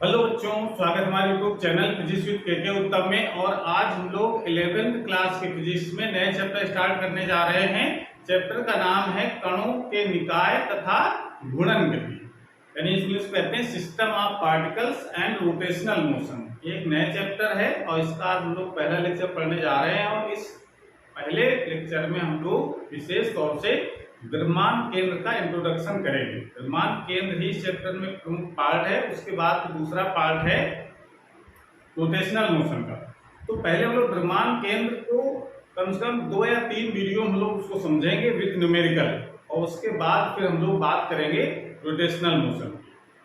Hello बच्चों, स्वागत है हमारे यूट्यूब चैनल फिजिक्स विद के उत्तम में। और आज हम लोग 11th क्लास के फिजिक्स में नए चैप्टर स्टार्ट करने जा रहे हैं। चैप्टर का नाम है कणों के निकाय तथा घूर्णन गति, यानी इंग्लिश कहते हैं system of particles and rotational motion. एक नया चैप्टर है और इसका हम लोग पहला लेक्चर पढ़ने जा रहे हैं। और इस पहले लेक्चर में हम लोग विशेष तौर से द्रव्यमान केंद्र का इंट्रोडक्शन करेंगे। द्रव्यमान केंद्र ही इस चैप्टर में प्रमुख पार्ट है। उसके बाद दूसरा पार्ट है रोटेशनल मोशन का। तो पहले हम लोग द्रव्यमान केंद्र को कम से कम 2 या 3 वीडियो हम लोग उसको समझेंगे विद न्यूमेरिकल, और उसके बाद फिर हम लोग बात करेंगे रोटेशनल मोशन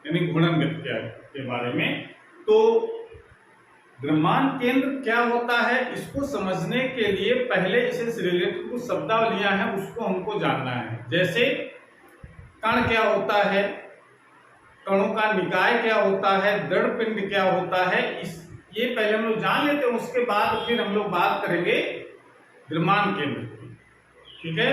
यानी घूर्णन गति के बारे में। तो द्रव्यमान केंद्र क्या होता है, इसको समझने के लिए पहले इससे रिलेटेड कुछ शब्दावलियां हैं, उसको हमको जानना है। जैसे कण क्या होता है, कणों का निकाय क्या होता है, दृढ़ पिंड क्या होता है, ये पहले हम लोग जान लेते हैं। उसके बाद फिर हम लोग बात करेंगे द्रव्यमान केंद्र की। ठीक है,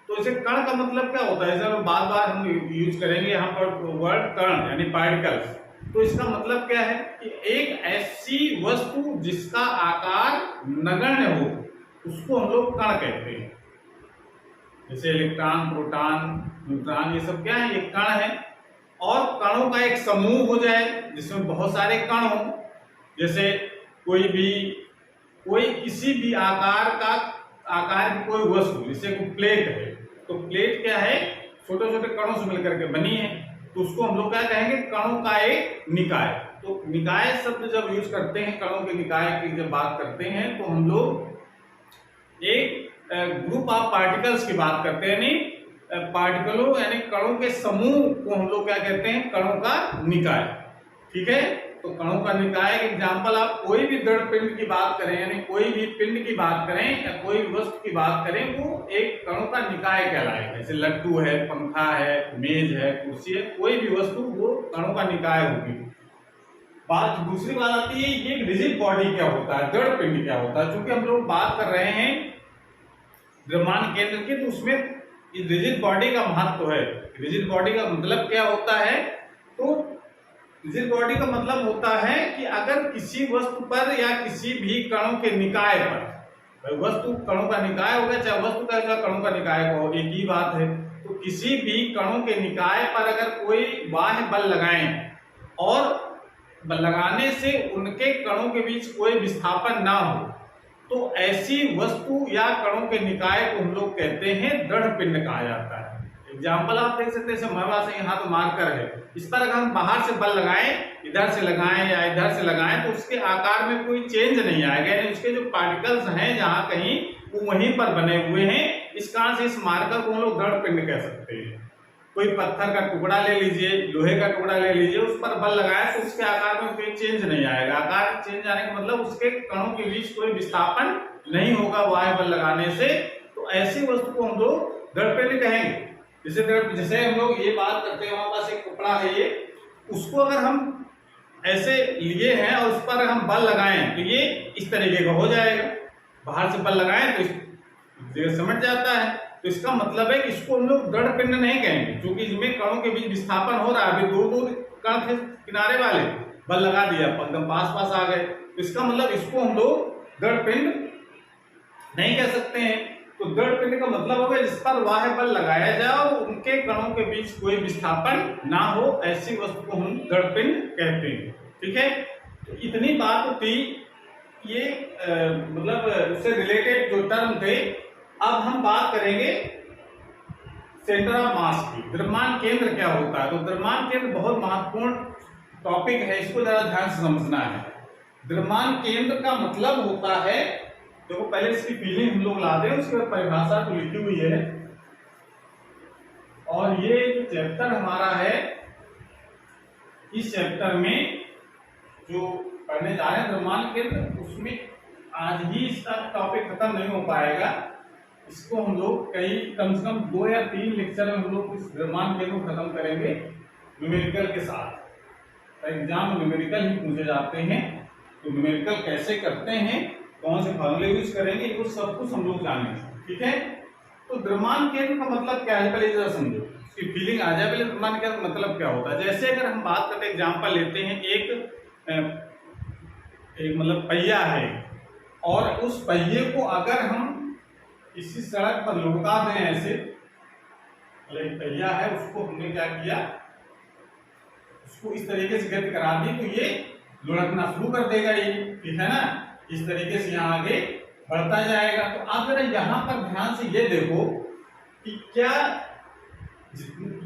तो इसे कण का मतलब क्या होता है, जैसे बार बार हम यूज करेंगे यहाँ पर वर्ड कण यानी पार्टिकल्स। तो इसका मतलब क्या है कि एक ऐसी वस्तु जिसका आकार नगण्य हो उसको हम लोग कण कहते हैं। जैसे इलेक्ट्रॉन, प्रोटॉन, न्यूट्रॉन, ये सब क्या है, ये कण है। और कणों का एक समूह हो जाए जिसमें बहुत सारे कण हो, जैसे कोई किसी भी आकार की कोई वस्तु, जैसे कोई प्लेट है, तो प्लेट क्या है, छोटे छोटे कणों से मिलकर के बनी है, तो उसको हम लोग क्या कहेंगे, कणों का एक निकाय। तो निकाय शब्द जब यूज करते हैं, कणों के निकाय की जब बात करते हैं, तो हम लोग एक ग्रुप ऑफ पार्टिकल्स की बात करते हैं, यानी पार्टिकलों यानी कणों के समूह को हम लोग क्या कहते हैं, कणों का निकाय। ठीक है, तो कणों का निकाय एग्जाम्पल, आप कोई भी दृढ़ पिंड की बात करें, यानी कोई भी पिंड की बात करें या कोई वस्तु की बात करें, वो एक कणों का निकाय कहलाएगा। जैसे लट्टू है, पंखा है, मेज है, कुर्सी है, कोई भी वस्तु वो कणों का निकाय होगी। दूसरी बात आती है, ये रिजिड बॉडी क्या होता है, दृढ़ पिंड क्या होता है। चूंकि हम लोग बात कर रहे हैं द्रव्यमान केंद्र की, तो उसमें रिजिड बॉडी का महत्व है। रिजिड बॉडी का मतलब क्या होता है, तो रिजिड बॉडी का मतलब होता है कि अगर किसी वस्तु पर या किसी भी कणों के निकाय पर, वस्तु कणों का निकाय होगा, चाहे वस्तु का चाहे कणों का निकाय हो, एक ही बात है। तो किसी भी कणों के निकाय पर अगर कोई बाह्य बल लगाएं और बल लगाने से उनके कणों के बीच कोई विस्थापन ना हो, तो ऐसी वस्तु या कणों के निकाय को हम लोग कहते हैं दृढ़ पिंड कहा जाता है। एग्जाम्पल आप देख सकते हैं, हमारे पास यहाँ तो मार्कर है, इस पर अगर हम बाहर से बल लगाएं, इधर से लगाएं या इधर से लगाएं, तो उसके आकार में कोई चेंज नहीं आएगा, यानी उसके जो पार्टिकल्स हैं जहां कहीं वो वहीं पर बने हुए हैं। इस कारण से इस मार्कर को हम लोग दृढ़ पिंड कह सकते हैं। कोई पत्थर का टुकड़ा ले लीजिए, लोहे का टुकड़ा ले लीजिए, उस पर बल लगाए तो उसके आकार में कोई चेंज नहीं आएगा। आकार चेंज आने का मतलब उसके कणों के बीच कोई विस्थापन नहीं होगा वायु बल लगाने से। तो ऐसी वस्तु को हम लोग दृढ़ पिंड कहेंगे। जैसे हम लोग ये बात करते हैं, हमारे पास एक कपड़ा है, ये उसको अगर हम ऐसे लिए हैं और उस पर हम बल लगाएं तो ये इस तरीके का हो जाएगा। बाहर से बल लगाएं तो इस समझ जाता है। तो इसका मतलब है कि इसको हम लोग दृढ़ पिंड नहीं कहेंगे, क्योंकि इसमें कणों के बीच विस्थापन हो रहा है। अभी दूर कण थे किनारे वाले, बल लगा दिया, एकदम पास आ गए, तो इसका मतलब इसको हम लोग दृढ़ पिंड नहीं कह सकते हैं। तो दृढ़ पिंड का मतलब होगा जिस पर बाह्य बल लगाया जाए और उनके कणों के बीच कोई विस्थापन ना हो, ऐसी वस्तु को हम दृढ़ पिंड कहते हैं। ठीक है, तो इतनी बात थी, ये मतलब उससे रिलेटेड जो टर्म थे। अब हम बात करेंगे सेंटर ऑफ मास की। द्रव्यमान केंद्र क्या होता है, तो द्रव्यमान केंद्र बहुत महत्वपूर्ण टॉपिक है, इसको जरा ध्यान से समझना है। द्रव्यमान केंद्र का मतलब होता है, देखो पहले इसकी फीलिंग हम लोग ला दें, उसके बाद परिभाषा तो लिखी हुई है। और ये जो चैप्टर हमारा है, इस चैप्टर में जो पढ़ने जा रहे हैं द्रव्यमान केंद्र, उसमें आज ही इसका टॉपिक खत्म नहीं हो पाएगा। इसको हम लोग कम से कम 2 या 3 लेक्चर में हम लोग इस द्रव्यमान केंद्र को खत्म करेंगे न्यूमेरिकल के साथ। एग्जाम न्यूमेरिकल ही पूछे जाते हैं, तो न्यूमेरिकल कैसे करते हैं, कौन से फॉर्मूले यूज करेंगे, वो सब कुछ हम लोग जानेंगे। ठीक है, तो द्रव्यमान केंद्र का मतलब क्या है, पहले जरा समझो। उसकी फीलिंग आ जाए। पहले द्रव्यमान का मतलब क्या होता है, जैसे अगर हम बात करते एग्जाम्पल लेते हैं, एक मतलब पहिया है और उस पहिए को अगर हम किसी सड़क पर लुढ़का दें ऐसे, एक पहिया है उसको हमने क्या किया, उसको इस तरीके से गति करा दी तो ये लुढ़कना शुरू कर देगा ये, ठीक है ना। इस तरीके से यहाँ आगे बढ़ता जाएगा। तो आप जरा यहाँ पर ध्यान से ये देखो कि क्या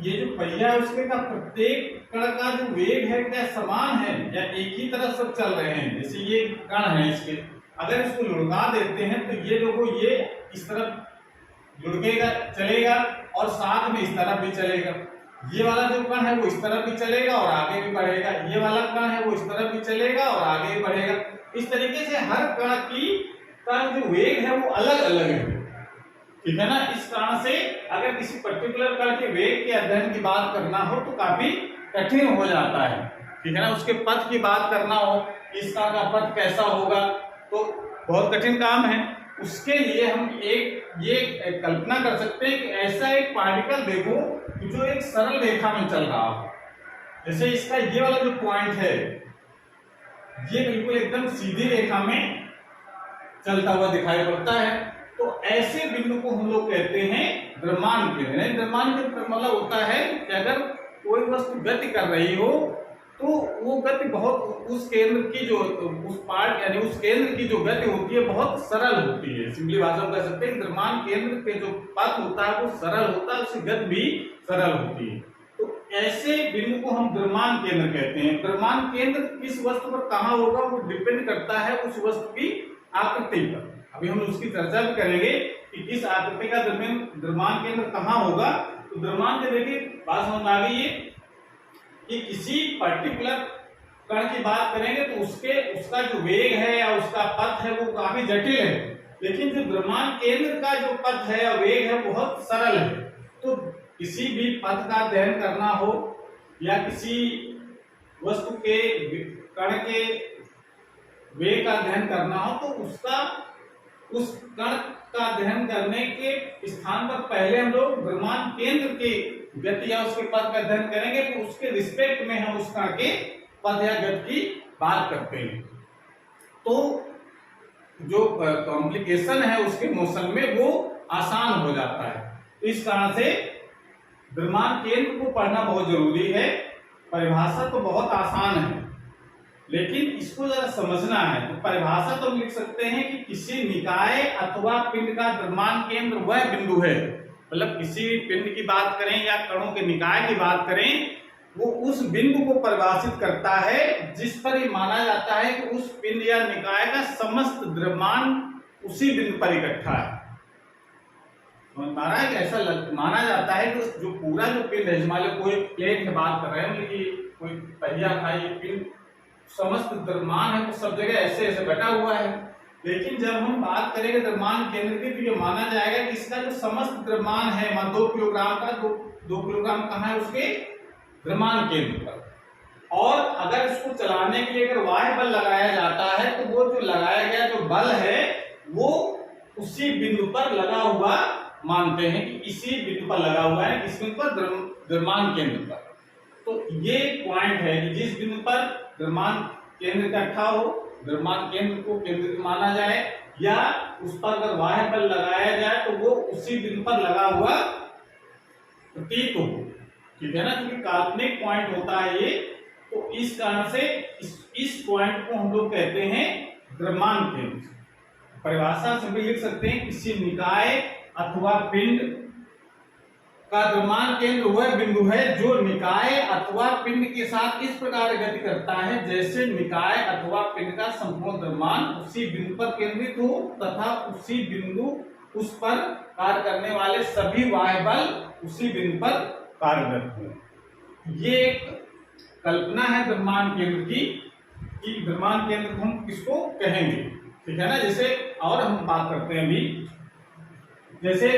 ये जो पहिया है उसके का प्रत्येक कण का जो वेग है क्या समान है या एक ही तरफ सब चल रहे हैं। जैसे ये कण है इसके, अगर इसको लुढ़का देते हैं तो ये देखो ये इस तरफ लुढ़केगा चलेगा और साथ में इस तरफ भी चलेगा। ये वाला जो कण है वो इस तरफ भी चलेगा और आगे भी बढ़ेगा, ये वाला कण है वो इस तरफ भी चलेगा और आगे भी बढ़ेगा। इस तरीके से हर कण का जो वेग है वो अलग अलग है, ठीक है ना। इस कारण से अगर किसी पर्टिकुलर कण के वेग के अध्ययन की बात करना हो तो काफी कठिन हो जाता है, ठीक है ना। उसके पथ की बात करना हो, इस कण का पथ कैसा होगा, तो बहुत कठिन काम है। उसके लिए हम ये कल्पना कर सकते हैं कि ऐसा एक पार्टिकल देखो कि जो एक सरल रेखा में चल रहा हो। जैसे इसका ये वाला जो पॉइंट है ये बिल्कुल एकदम सीधी रेखा में चलता हुआ दिखाई पड़ता है। तो ऐसे बिंदु को हम लोग कहते हैं द्रव्यमान केंद्र। द्रव्यमान केंद्र मतलब होता है कि अगर कोई वस्तु गति कर रही हो तो वो गति बहुत उस केंद्र की जो उस पार्ट यानी उस केंद्र की जो गति होती है बहुत सरल होती है। सिंपली भाषा में कह सकते हैं द्रव्यमान केंद्र के जो पथ होता है वो सरल होता है, उसकी गति भी सरल होती है। तो ऐसे बिंदु को हम द्रव्यमान केंद्र कहते हैं। द्रव्यमान केंद्र किस वस्तु पर कहाँ होगा वो डिपेंड करता है उस वस्तु की आकृति पर। अभी हम उसकी चर्चा भी करेंगे कि किस आकृति का द्रव्यमान केंद्र कहाँ होगा। तो द्रव्यमान के देखिए बात समझ आ गई है कि किसी पर्टिकुलर कण की बात करेंगे तो उसका जो वेग है या उसका पथ है वो काफी जटिल है, लेकिन जो द्रव्यमान केंद्र का जो पथ है या वेग है बहुत सरल है। तो किसी भी पथ का अध्ययन करना हो या किसी वस्तु के कण के वेग का अध्ययन करना हो तो उस कण का अध्ययन करने के स्थान पर पहले हम लोग द्रव्यमान केंद्र की गति या उसके पथ का अध्ययन करेंगे। तो उसके रिस्पेक्ट में हम उस कण के पथ या गति की बात करते हैं। तो जो कॉम्प्लिकेशन है उसके मोशन में वो आसान हो जाता है। तो इस कारण से द्रव्यमान केंद्र को पढ़ना बहुत जरूरी है। परिभाषा तो बहुत आसान है लेकिन इसको जरा समझना है। तो परिभाषा तो लिख सकते हैं कि किसी निकाय अथवा पिंड का द्रव्यमान केंद्र वह बिंदु है, मतलब किसी भी पिंड की बात करें या कणों के निकाय की बात करें, वो उस बिंदु को परिभाषित करता है जिस पर ये माना जाता है कि उस पिंड या निकाय का समस्त द्रव्यमान उसी बिंदु पर इकट्ठा है। है कि ऐसा माना जाता है कि जो पूरा जो पिंड है, मान लो कोई प्लेट में बात कर रहे हैं कि कोई पहिया था, ये पिंड समस्त द्रव्यमान है तो सब जगह ऐसे ऐसे बैठा हुआ है। लेकिन जब हम बात करेंगे द्रव्यमान केंद्र की तो ये माना जाएगा कि इसका जो समस्त द्रव्यमान है 2 किलोग्राम का, 2 किलोग्राम कहाँ है उसके द्रव्यमान केंद्र पर। और अगर इसको चलाने के लिए अगर वाह्य बल लगाया जाता है तो वो जो लगाया गया जो बल है वो उसी बिंदु पर लगा हुआ मानते हैं कि इसी बिंदु पर लगा हुआ है, किस बिंदु पर, द्रव्यमान केंद्र पर। तो ये पॉइंट है कि जिस बिंदु पर द्रव्यमान केंद्र इकट्ठा हो, द्रव्यमान केंद्र को केंद्रित माना जाए या उस पर अगर वाह्य बल लगाया जाए तो वो उसी बिंदु पर लगा हुआ प्रतीत हो, ठीक है ना, क्योंकि काल्पनिक पॉइंट होता है ये। तो इस कारण से इस पॉइंट को हम लोग कहते हैं द्रव्यमान केंद्र। परिभाषा से भी लिख सकते हैं किसी निकाय अथवा पिंड का द्रव्यमान केंद्र वह बिंदु है जो निकाय अथवा पिंड के साथ इस प्रकार गति करता है जैसे निकाय अथवा पिंड का संपूर्ण द्रव्यमान उसी बिंदु पर केंद्रित हो तथा उसी बिंदु उस पर कार्य करने वाले सभी वाह्य बल उसी बिंदु पर कार्यरत हो। ये एक कल्पना है द्रव्यमान केंद्र की कि द्रव्यमान केंद्र हम किसको कहेंगे, ठीक है ना। जैसे और हम बात करते हैं अभी, जैसे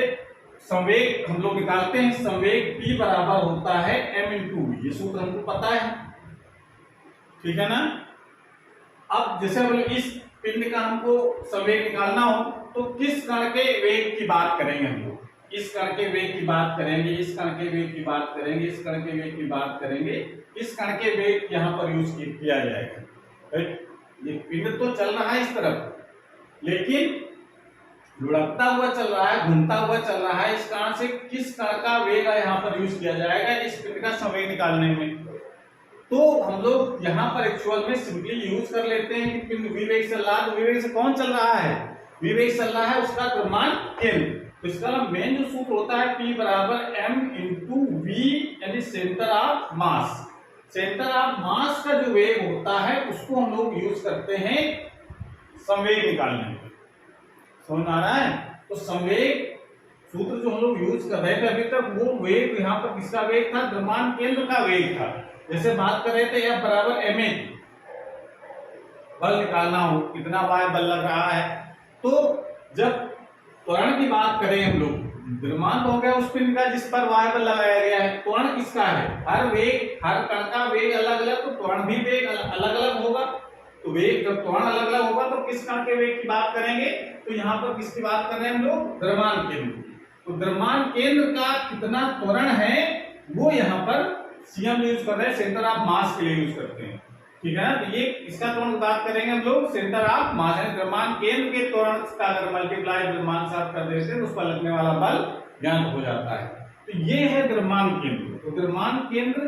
संवेग हम लोग निकालते हैं, संवेग P बराबर होता है m/v, ये सूत्र हमको पता है, ठीक है ना। अब जैसे इस पिंड का हमको संवेग निकालना हो तो किस कण के वेग की बात करेंगे हम लोग, इस कण के वेग की बात करेंगे, इस कण के वेग की बात करेंगे, इस कण के वेग की बात करेंगे, इस कण के वेग यहाँ पर यूज किया जाएगा। राइट, ये पिंड तो चल रहा है इस तरफ, लेकिन लुढ़कता हुआ चल रहा है, घूमता हुआ चल रहा है, इस कारण से किस कण का वेग यहाँ पर यूज किया जाएगा इस पिंड का संवेग निकालने में। तो हम लोग यहाँ पर एक्चुअल में सिंपली यूज कर लेते हैं कि पिंड विवेग चल रहा है, तो विवेग से कौन चल रहा है, विवेग चल रहा है उसका द्रव्यमान केंद्र। तो इसका मेन जो सूत्र होता है P बराबर m इंटू वी, यानी centre of mass. Centre of मास का जो वेग होता है उसको हम लोग यूज करते हैं संवेग निकालने में। समझ आ रहा है? तो संवेग सूत्र जो हम लोग यूज कर रहे थे अभी तक, वो वेग यहाँ पर किसका वेग था, द्रव्यमान केंद्र का वेग था। जैसे बात कर रहे थे F बराबर ma, बल निकालना हो कितना वाय बल लग रहा है, तो जब त्वरण की बात करें हम लोग, द्रव्यमान तो हो गया उस पिंड का जिस पर वाय बल लगाया गया है, त्वरण किसका है, हर वेग हर कण का वेग अलग अलग, तो त्वरण भी वेग अलग अलग होगा। तो वेग जब त्वरण अलग अलग होगा तो किस कण के वेग की बात करेंगे, तो यहाँ पर किसकी बात कर रहे हैं हम लोग, द्रव्यमान केंद्र। तो द्रव्यमान केंद्र का कितना त्वरण है वो यहाँ पर सीएम यूज कर रहे हैं, सेंटर ऑफ मास के लिए यूज करते हैं। ठीक है ना, तो ये इसका त्वरण की बात करेंगे हम लोग, सेंटर ऑफ मास है, द्रव्यमान केंद्र के त्वरण का अगर मल्टीप्लाई द्रव्यमान साथ कर देते हैं तो उस पर लगने वाला बल ज्ञात हो जाता है। तो ये है द्रव्यमान केंद्र। तो द्रव्यमान केंद्र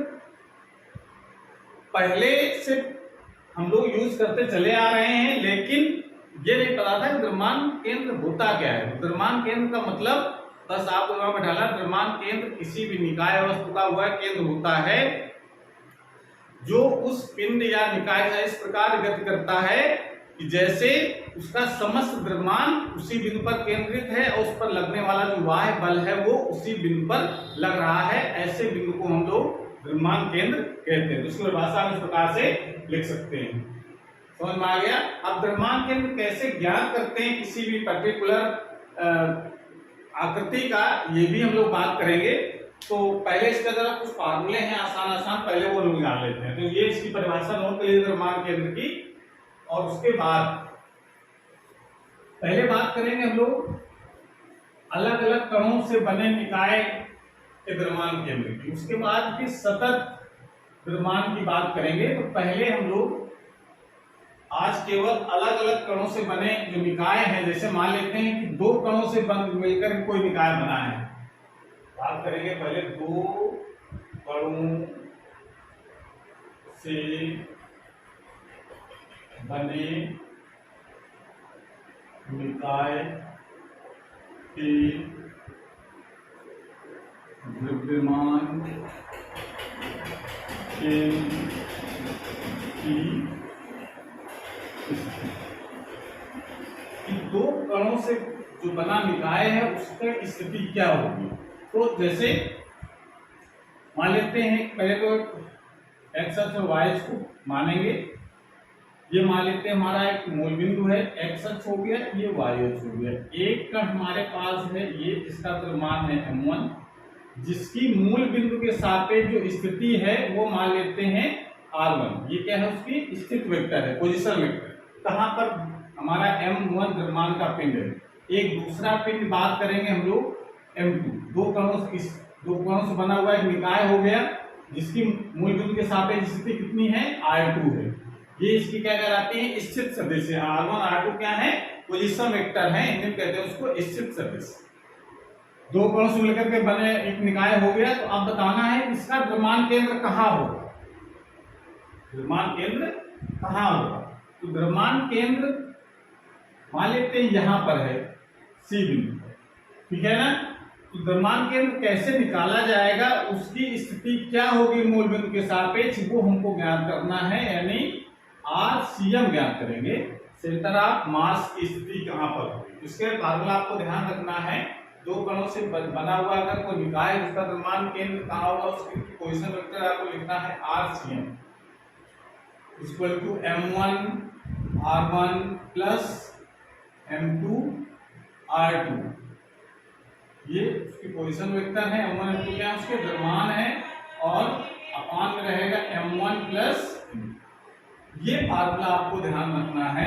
पहले से हम लोग यूज करते चले आ रहे हैं, लेकिन ये नहीं पता था कि द्रव्यमान केंद्र होता क्या है। द्रव्यमान केंद्र का मतलब बस आपको वहां बैठाना, द्रव्यमान केंद्र किसी भी निकाय वस्तु का वह केंद्र होता है जो उस पिंड या निकाय का इस प्रकार गति करता है कि जैसे उसका समस्त द्रव्यमान उसी बिंदु पर केंद्रित है और उस पर लगने वाला जो वाह्य बल है वो उसी बिंदु पर लग रहा है। ऐसे बिंदु को हम लोग द्रव्यमान केंद्र कहते हैं। दूसरी भाषा में इस प्रकार से लिख सकते हैं। समझ में आ गया? अब द्रव्यमान केंद्र कैसे ज्ञात करते हैं किसी भी पर्टिकुलर आकृति का, ये भी हम लोग बात करेंगे। तो पहले इसका जरा कुछ फार्मूले हैं आसान आसान, पहले वो लोग निकाल लेते हैं। तो ये इसकी परिभाषा नोट कर लीजिए द्रव्यमान केंद्र की, और उसके बाद पहले बात करेंगे हम लोग अलग अलग कणों से बने निकाय के द्रव्यमान केंद्र की, उसके बाद फिर सतत द्रव्यमान की बात करेंगे। तो पहले हम लोग आज केवल अलग अलग कणों से बने जो निकाय हैं, जैसे मान लेते हैं कि दो कणों से मिलकर कोई निकाय बना है, बात करेंगे पहले दो कणों से बने निकाय के द्रव्यमान केंद्र की दो कणों से जो बना निकाय है उसकी स्थिति क्या होगी। तो जैसे मान लेते हैं पहले तो एक्स अक्ष और वाई अक्ष को मानेंगे, ये मान लेते हैं हमारा एक मूल बिंदु है, एक्स अक्ष हो गया, ये वाई अक्ष हो गया। एक कण हमारे पास है, ये इसका द्रव्यमान है m1, जिसकी मूल बिंदु के सापेक्ष जो स्थिति है वो मान लेते हैं r1। ये क्या है, उसकी स्थित वेक्टर है, पोजीशन वेक्टर। कहां पर, हमारा m1 द्रव्यमान का पिंड है। एक दूसरा पिंड बात करेंगे हम लोग m2, दो कणों से बना हुआ एक निकाय हो गया, जिसकी मूल बिंदु के सापेक्ष स्थिति कितनी है, r2 है। ये इसकी क्या कहलाती है, स्थित सदिश है। r1 r2 क्या है, पोजीशन वेक्टर है, हिंदी में कहते हैं उसको स्थित सदिश। दो कणों से मिलकर के बने एक निकाय हो गया। तो अब बताना है इसका द्रव्यमान केंद्र कहाँ होगा, द्रव्यमान केंद्र कहाँ होगा। तो द्रव्यमान केंद्र मान लेते हैं यहां पर है सी बिंदु, ठीक है ना। तो द्रव्यमान केंद्र कैसे निकाला जाएगा, उसकी स्थिति क्या होगी मूल बिंदु के सापेक्ष, वो हमको ज्ञात करना है, यानी RCM ज्ञात करेंगे, सेंटर ऑफ मास की स्थिति कहां पर होगी। इसके फार्मूला आपको ध्यान रखना है, दो कणों से बना हुआ अगर कोई निकाय उसका द्रव्यमान केंद्र कहां होगा, उसकी पोजीशन वेक्टर आपको लिखना है RCM equal to m1 r1 plus m2 r2। ये उसकी पोजीशन वेक्टर है, m1 m2 क्या है, उसके द्रव्यमान है, और अपान में रहेगा m1 प्लस। ये फार्मूला आपको ध्यान रखना है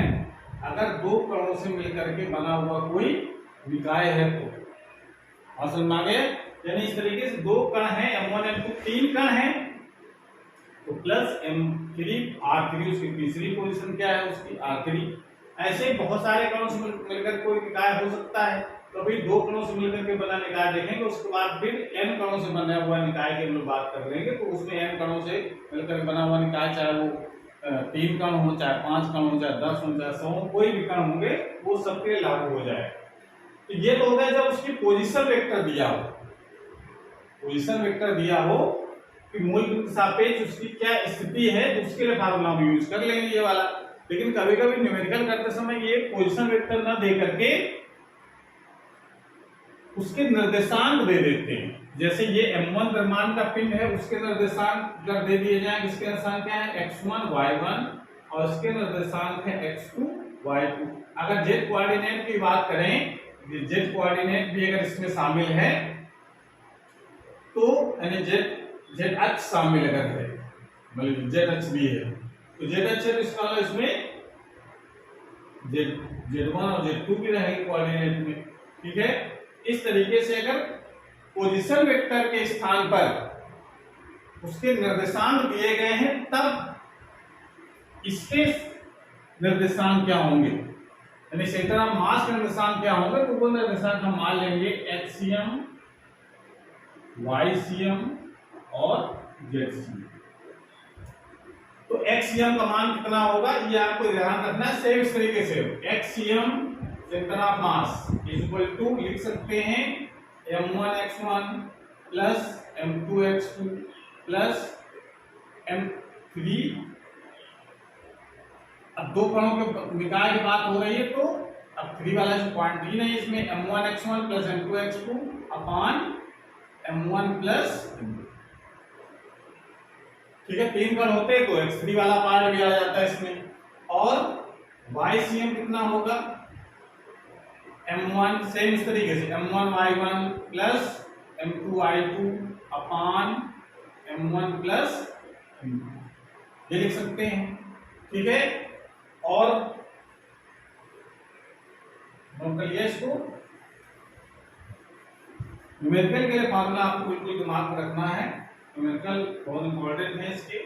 अगर दो कणों से मिलकर के बना हुआ कोई निकाय है तो। और समझ में आ गया। यानी इस तरीके से दो कण हैं M1 M2, तीन कण हैं तो प्लस M3 R3, उसकी तीसरी पोजीशन क्या है उसकी R3। ऐसे बहुत सारे कणों से मिलकर कोई निकाय हो सकता है। तो अभी दो कणों से मिलकर के बना निकाय देखेंगे, उसके बाद फिर n कणों से बना हुआ निकाय की हम लोग बात कर लेंगे। तो उसमें n कणों से मिलकर बना हुआ निकाय, चाहे वो 3 कण हो, चाहे 5 कण हो, चाहे 10 हो, चाहे 100 हो, कोई भी कण होंगे वो सबके लागू हो जाए। तो ये तो हो गया जब उसकी पोजीशन वेक्टर दिया हो, पोजीशन वेक्टर दिया हो कि मूल बिंदु के सापेक्ष उसकी क्या स्थिति है, तो उसके लिए फार्मूला हम यूज कर लेंगे ये वाला। लेकिन कभी कभी न्यूमेरिकल करते समय ये पोजीशन वेक्टर ना दे करके उसके निर्देशांक दे देते हैं। जैसे ये M1 द्रव्यमान का पिंड है, उसके निर्देशांक अगर दे दिए जाए, इसके निर्देशांक क्या है x1 y1 और इसके निर्देशांक है x2 y2। अगर z कोऑर्डिनेट की बात करें, z कोऑर्डिनेट भी अगर इसमें शामिल है तो यानी z अक्ष शामिल अगर है, मतलब z अक्ष भी है तो z अक्ष है तो इसका मतलब इसमें z1 और z2 भी रहेगी कोऑर्डिनेट में, ठीक है। इस तरीके से अगर पोजीशन वेक्टर के स्थान पर उसके निर्देशांक दिए गए हैं तब इसके निर्देशांक क्या होंगे, यानी सेंटर ऑफ मास के निर्देशांक क्या होंगे, तो वो निर्देशांक हम मान लेंगे एक्सियम, YCM और ZCM। तो एक्सियम का मान कितना होगा ये आपको ध्यान रखना है। सेम इस तरीके से axiom centre of mass equal to लिख सकते हैं M1x1 plus M2x2 plus M3। अब दो कणों के निकाय की बात हो रही है तो अब 3 वाला जो पॉइंट ही नहीं, इसमें M1x1 प्लस M2x2 अपान M1 प्लस, ठीक है। 3 कण होते हैं तो x3 वाला पार्ट भी आ जाता है इसमें। और YCM कितना होगा M1, सेम इस तरीके से M1 y1 plus M2 y2 अपान M1 प्लस ये लिख सकते हैं, ठीक है। और नोट कर लिया इसको। न्यूमेरिकल के लिए फार्मूला आपको बिल्कुल दिमाग में रखना है, न्यूमेरिकल बहुत इंपॉर्टेंट है इसके।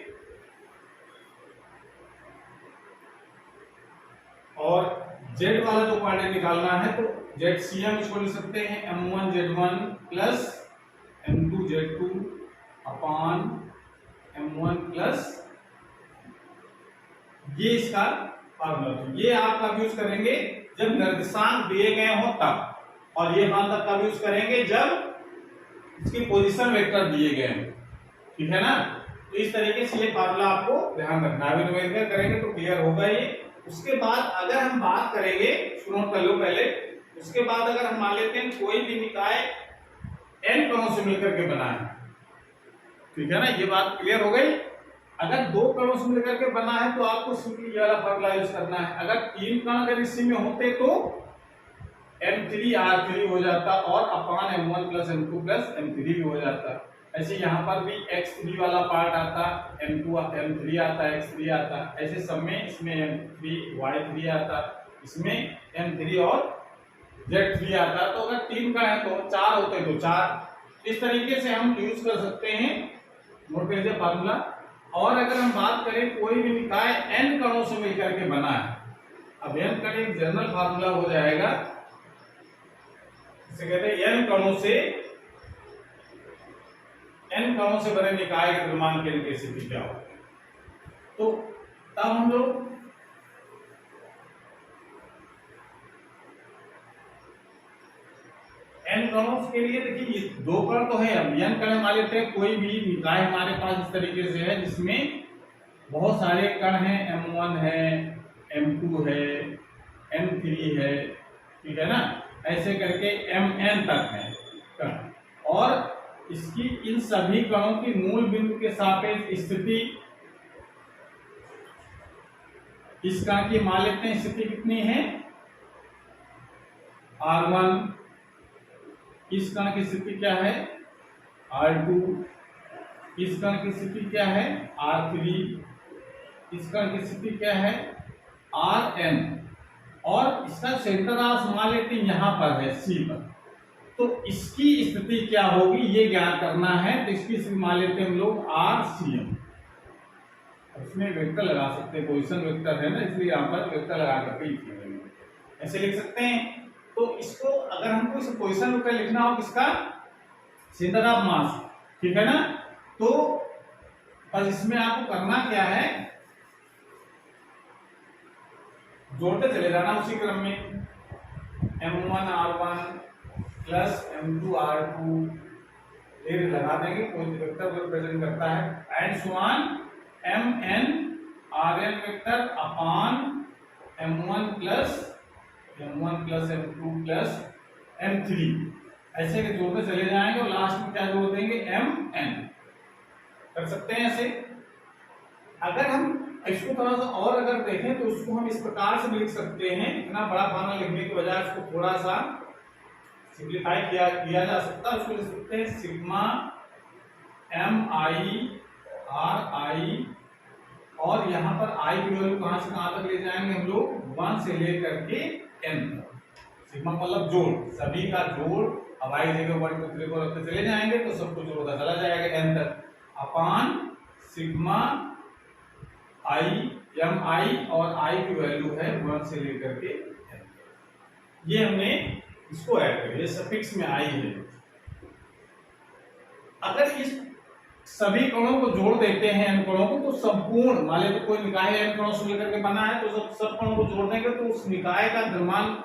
और z वाला जो क्वाड्रेंट निकालना है तो ZCM इसको लिख सकते हैं M1 Z1 plus M2 Z2 अपान M1 प्लस, ये इसका फार्मूला। ये आप कब यूज करेंगे जब निर्देशांक दिए गए हो तब, और ये मान तब कब यूज करेंगे जब इसकी पोजीशन वेक्टर दिए गए हैं, ठीक है ना। तो इस तरीके से ये फार्मूला आपको ध्यान रखना है। न्यूमेरिकल करेंगे तो क्लियर होगा ये। उसके बाद अगर हम बात करेंगे, सुनो कर लो पहले, उसके बाद अगर हम मान लेते हैं कोई भी निकाय n कणों से मिलकर के बना है, ठीक है ना, ये बात क्लियर हो गई। अगर 2 कणों से मिलकर के बना है तो आपको सिंपली ये वाला फार्मूला यूज करना है। अगर 3 कण अगर इसी में होते तो M3 R3 हो जाता और अपान M1 plus M2 plus M3 भी हो जाता। ऐसे यहाँ पर भी x3 वाला पार्ट आता, M2 M3 आता, x3 आता। ऐसे सब में इसमें M3 Y3 आता, इसमें M3 और Z3 आता। तो अगर 3 का है तो 4 होते तो 4। इस तरीके से हम यूज कर सकते हैं, नोट कर लीजिए फार्मूला। और अगर हम बात करें कोई भी निकाय n कणों से मिलकर के बना है, अब n का एक जनरल फार्मूला हो जाएगा, इसे कहते हैं n कणों से बने निकाय के द्रव्यमान केंद्र की स्थिति क्या होगी। तो तब हम लोग n कणों के लिए देखिए 2 कण तो है, अब n कण मान लेते हैं कोई भी निकाय हमारे पास इस तरीके से है जिसमें बहुत सारे कण हैं, M1 है, M2 है, M3 है, ठीक है ना, ऐसे करके Mn तक है कण। और इसकी इन सभी कणों की मूल बिंदु के सापेक्ष स्थिति, इस कण की मान लेते हैं स्थिति कितनी है R1, इस कण की स्थिति क्या है R2, इस कण की स्थिति क्या है R3, इस कण की स्थिति क्या है Rn, और इसका सेंटर ऑफ मान लेते हैं यहां पर है C पर, तो इसकी स्थिति क्या होगी ये ज्ञात करना है। तो इसकी स्थिति मान लेते हैं हम लोग RCM। इसमें वेक्टर लगा सकते हैं, पोजीशन वेक्टर है ना, इसलिए यहाँ पर वेक्टर लगा करके लिखेंगे, ऐसे लिख सकते हैं। तो इसको अगर हमको इस पोजीशन वेक्टर लिखना हो किसका, सेंटर ऑफ मास, ठीक है ना। तो बस इसमें आपको करना क्या है, जोड़ते चले जाना उसी क्रम में, M1 R1 plus M2 R2 फिर लगा देंगे, कोई वेक्टर को रिप्रेजेंट करता है, and so on MN RN vector upon M1 plus M2 plus M3, ऐसे के जोड़ते चले जाएंगे और लास्ट में क्या जोड़ देंगे, MN। कर सकते हैं ऐसे। अगर हम इसको थोड़ा सा और अगर देखें तो उसको हम इस प्रकार से भी लिख सकते हैं, इतना बड़ा फार्मूला लिखने के बजाय इसको थोड़ा सा सिंप्लीफाई किया जा सकता है। उसको लिख सकते हैं सिग्मा MI RI, और यहाँ पर I की वैल्यू कहां से कहां तक ले जाएंगे हम लोग, 1 से लेकर के n तक। सिग्मा मतलब जोड़, सभी का जोड़। अब I जगह 1 2 3 4 रखते चले जाएंगे तो सबको जोड़ता चला जाएगा n तक, अपॉन सिग्मा MI, और I की वैल्यू है 1 से लेकर के n। ये हमने इसको ऐड कर दिया, सफिक्स में I है। अगर इस सभी कणों को जोड़ देते हैं n कणों को, तो संपूर्ण मान लेते कोई निकाय n कणों से लेकर के बना है, तो सब कणों को जोड़ देंगे तो उस निकाय का द्रव्यमान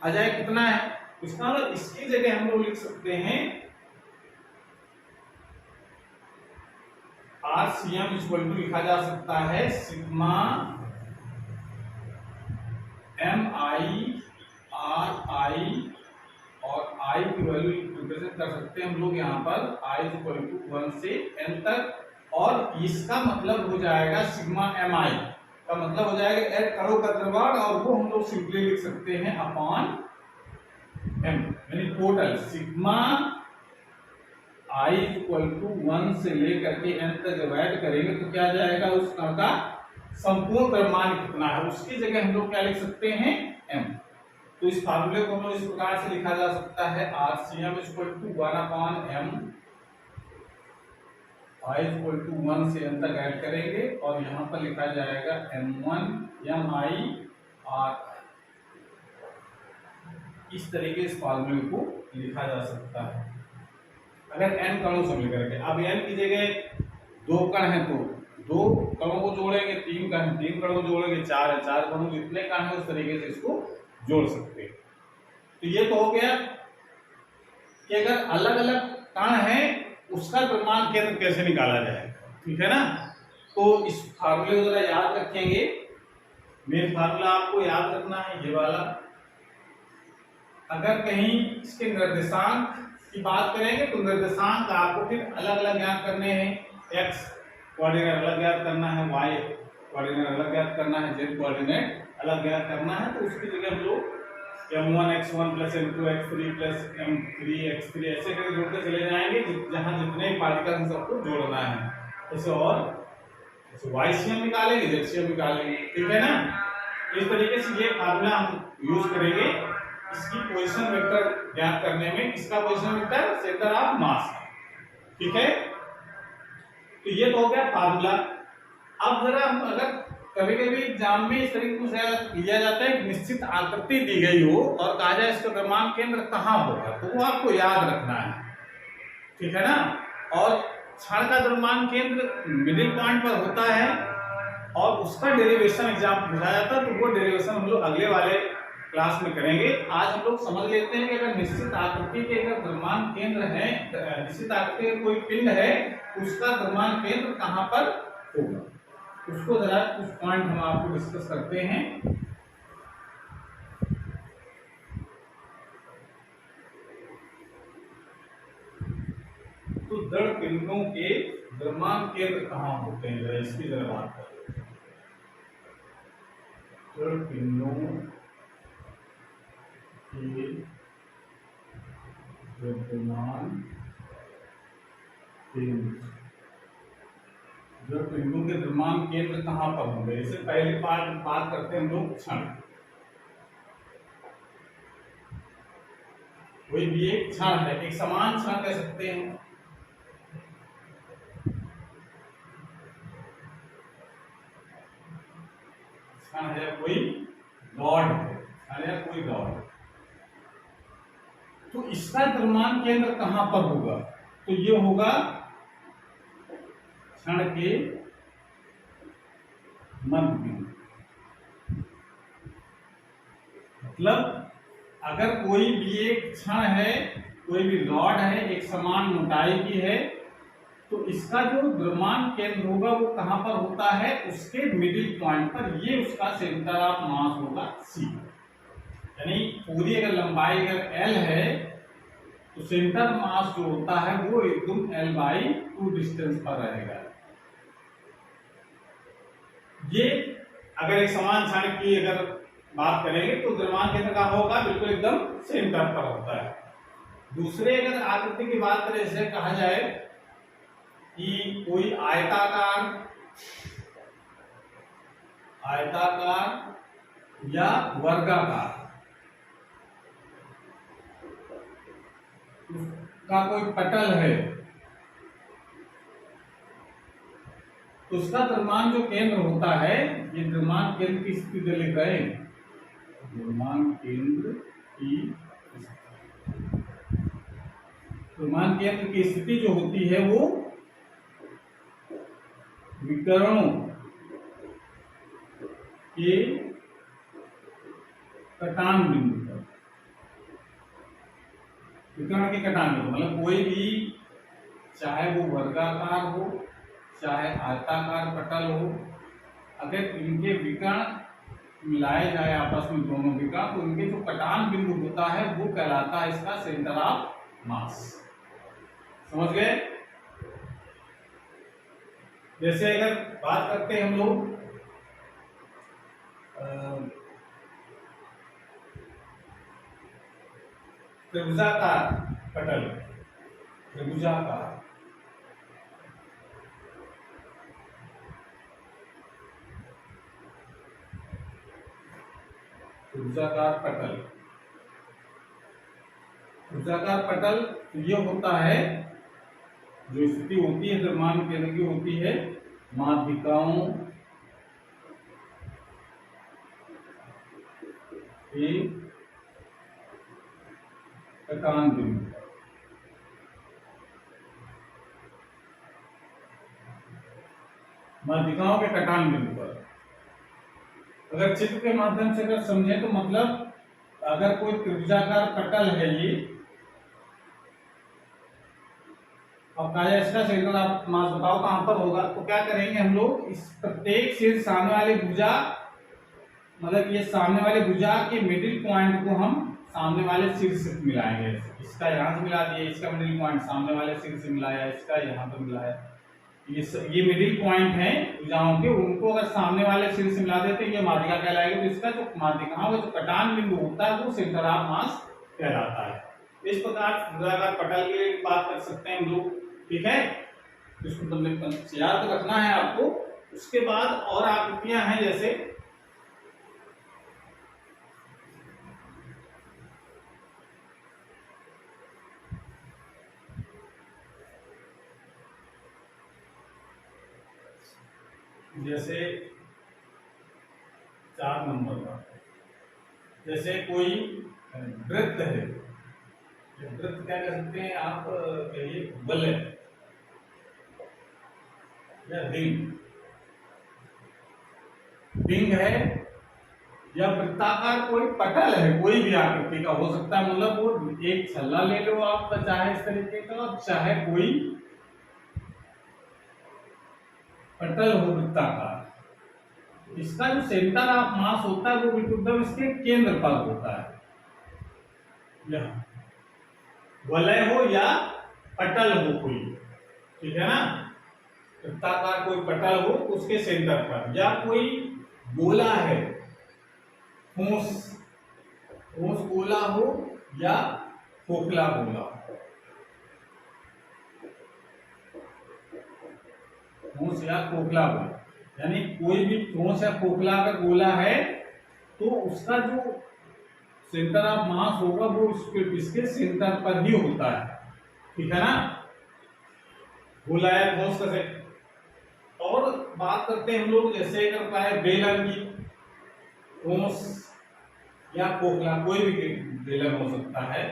आ जाए कितना है। इसका मतलब इसकी जगह हम लोग लिख सकते हैं RCM इक्वल टू लिखा जा सकता है सिग्मा MI RI, और I की वैल्यू रिप्रेजेंट कर सकते हैं हम लोग यहाँ पर I इक्वल टू 1 से n तक, और इसका मतलब हो जाएगा सिग्मा MI का मतलब हो जाएगा एक कणों का द्रव्यमान, और वो हम लोग सिंपली लिख सकते हैं अपॉन m, यानी total sigma I equal to 1 से लेकर के n तक जब ऐड करेंगे तो क्या जाएगा, उस कण का संपूर्ण द्रव्यमान कितना है, उसकी जगह हम लोग क्या लिख सकते हैं, m। तो इस फार्मूले को हम लोग इस प्रकार से लिखा जा सकता है RCM equal to 1 upon m, I equal to 1 से n तक ऐड करेंगे, और यहाँ पर लिखा जाएगा M1 MI RI। इस तरीके इस फार्मूले को लिखा जा सकता है अगर n कणों से मिलकर के। अब n की जगह 2 कण है तो 2 कणों को जोड़ेंगे, 3 कण 3 कणों को जोड़ेंगे, 4 है 4 कणों को, जितने कण है उस तरीके से इसको जोड़ सकते हैं। तो ये तो हो गया कि अगर अलग अलग कण है उसका द्रव्यमान केंद्र कैसे निकाला जाए, ठीक है ना। तो इस फार्मूले को जरा याद रखेंगे, मेन फार्मूला आपको याद रखना है ये वाला। अगर कहीं इसके निर्देशांक की बात करेंगे तो निर्देशांक आपको फिर अलग अलग ज्ञात करने हैं, x कोऑर्डिनेट अलग ज्ञात करना है, y कोऑर्डिनेट अलग ज्ञात करना है, z कोऑर्डिनेट अलग ज्ञात करना है। तो उसकी जगह हम लोग M1 x1 plus M2 x3 plus M3 x3 ऐसे करके जोड़ते चले जाएंगे, जहां जितने पार्टिकल हैं सबको जोड़ना है। ऐसे और YCM निकालेंगे, ZCM निकालेंगे, ठीक है ना। इस तरीके से ये फार्मूला हम यूज करेंगे इसकी पोजीशन वेक्टर ज्ञात करने में। इसका पोजीशन वेक्टर सेंटर ऑफ मास, ठीक है। तो ये तो हो गया फार्मूला। अब जरा हम अगर कभी कभी एग्जाम में इस तरीके से लिया जाता है, निश्चित आकृति दी गई हो और कहा जाए इसका द्रव्यमान केंद्र कहाँ होगा, तो वो आपको याद रखना है, ठीक है ना। और क्षण का द्रव्यमान केंद्र मिडिल पॉइंट पर होता है और उसका डेरिवेशन एग्जाम पूछा जाता है, तो वो डेरिवेशन हम लोग अगले वाले क्लास में करेंगे। आज हम लोग समझ लेते हैं कि अगर निश्चित आकृति के अगर द्रव्यमान केंद्र है, निश्चित आकृति का कोई पिंड है, उसका द्रव्यमान केंद्र कहाँ पर होगा, उसको जरा कुछ पॉइंट हम आपको डिस्कस करते हैं। तो दृढ़ पिंडों के द्रव्यमान केंद्र कहाँ होते हैं, जरा इसकी जरा बात करें। दृढ़ पिंडों के द्रव्यमान केंद्र, जो पिंडों के द्रव्यमान केंद्र कहाँ पर होंगे, इससे पहले बात करते हैं हम लोग क्षण। कोई भी एक क्षण है, एक समान क्षण कह सकते हैं। क्षण है कोई रॉड है, क्षण है कोई रॉड। तो इसका द्रव्यमान केंद्र कहां पर होगा? तो ये होगा क्षण के मध्य बिंदु। मतलब अगर कोई भी एक क्षण है, कोई भी रॉड है, एक समान मोटाई की है, तो इसका जो द्रव्यमान केंद्र होगा वो कहां पर होता है? उसके मिडिल पॉइंट पर। ये उसका सेंटर ऑफ मास होगा सी। यानी पूरी अगर लंबाई अगर एल है तो सेंटर मास जो होता है वो एकदम l/2 डिस्टेंस पर रहेगा। ये अगर एक समान क्षण की अगर बात करेंगे तो द्रव्यमान केंद्र का होगा बिल्कुल एकदम सेंटर पर होता है। दूसरे अगर आकृति की बात करें, जैसे कहा जाए कि कोई आयताकार या वर्गाकार का कोई पटल है, तो उसका द्रव्यमान जो केंद्र होता है, ये द्रव्यमान केंद्र की स्थिति लिख रहे हैं। द्रव्यमान केंद्र की स्थिति जो होती है वो विकर्णों के कटान बिंदु पर। विकर्ण के कटान बिंदु मतलब कोई भी, चाहे वो वर्गाकार हो चाहे आयताकार पटल हो, अगर इनके विकर्ण मिलाए जाए आपस में दोनों विकर्ण, तो इनके जो कटान बिंदु होता है वो कहलाता है इसका सेंटर ऑफ मास। समझ गए? जैसे अगर बात करते हैं हम लोग त्रिभुजाकार पटल, त्रिभुजाकार पटल, त्रिभुजाकार पटल ये होता है, जो स्थिति होती है द्रव्यमान केंद्र की होती है माध्यिकाओं के कटान बिंदु। माध्यिकाओं के कटान बिंदु पर अगर चित्र के माध्यम से अगर समझे तो मतलब अगर कोई त्रिभुजाकार पटल है ये, अब कहा इसका सेंटर आप मास बताओ कहां पर होगा, तो क्या करेंगे हम लोग, इस प्रत्येक शीर्ष सामने वाली भुजा, मतलब ये सामने वाले भुजा के मिडिल पॉइंट को हम सामने वाले शीर्ष से मिलाएंगे। इसका यहां से मिला दिया, इसका मिडिल पॉइंट सामने वाले शीर्ष से मिलाया, इसका यहां पर मिलाया। ये मिडिल पॉइंट है भुजाओं के, उनको अगर सामने वाले शीर्ष से मिला देते ये माध्यिका कहलाएगी। तो इसका जो माध्यिकाओं का जो कटान बिंदु होता है वो सेंटर ऑफ मास कहलाता है। इस प्रकार त्रिभुजाकार पटल के लिए बात कर सकते हैं हम लोग, ठीक है? इसको तो याद रखना है आपको। उसके बाद और आकृतियां हैं, जैसे जैसे 4 नंबर का, जैसे कोई वृत्त है, वृत्त क्या कर सकते हैं आप, कहिए वलय या रिंग, रिंग है या वृत्ताकार कोई पटल है, कोई भी आकृति का हो सकता है। मतलब वो एक छल्ला ले लो आप, चाहे इस तरीके का, चाहे कोई पटल हो वृत्ताकार, इसका जो सेंटर ऑफ मास होता है वो बिल्कुल इसके केंद्र पर होता है। यह वलय हो या पटल हो कोई, ठीक है ना, वृत्ताकार कोई पटल हो उसके सेंटर पर, या कोई गोला है, ठोस गोला हो या खोखला गोला हो, ठोस या खोखला गोला, यानी कोई भी ठोस या खोखला का गोला है तो उसका जो सेंटर ऑफ मास होगा वो इसके सेंटर पर ही होता है, ठीक है ना, गोलाकार ठोस का सेट। और बात करते हैं हम लोग जैसे करता है बेलन की, ठोस या खोखला, कोई भी बेलन हो सकता है।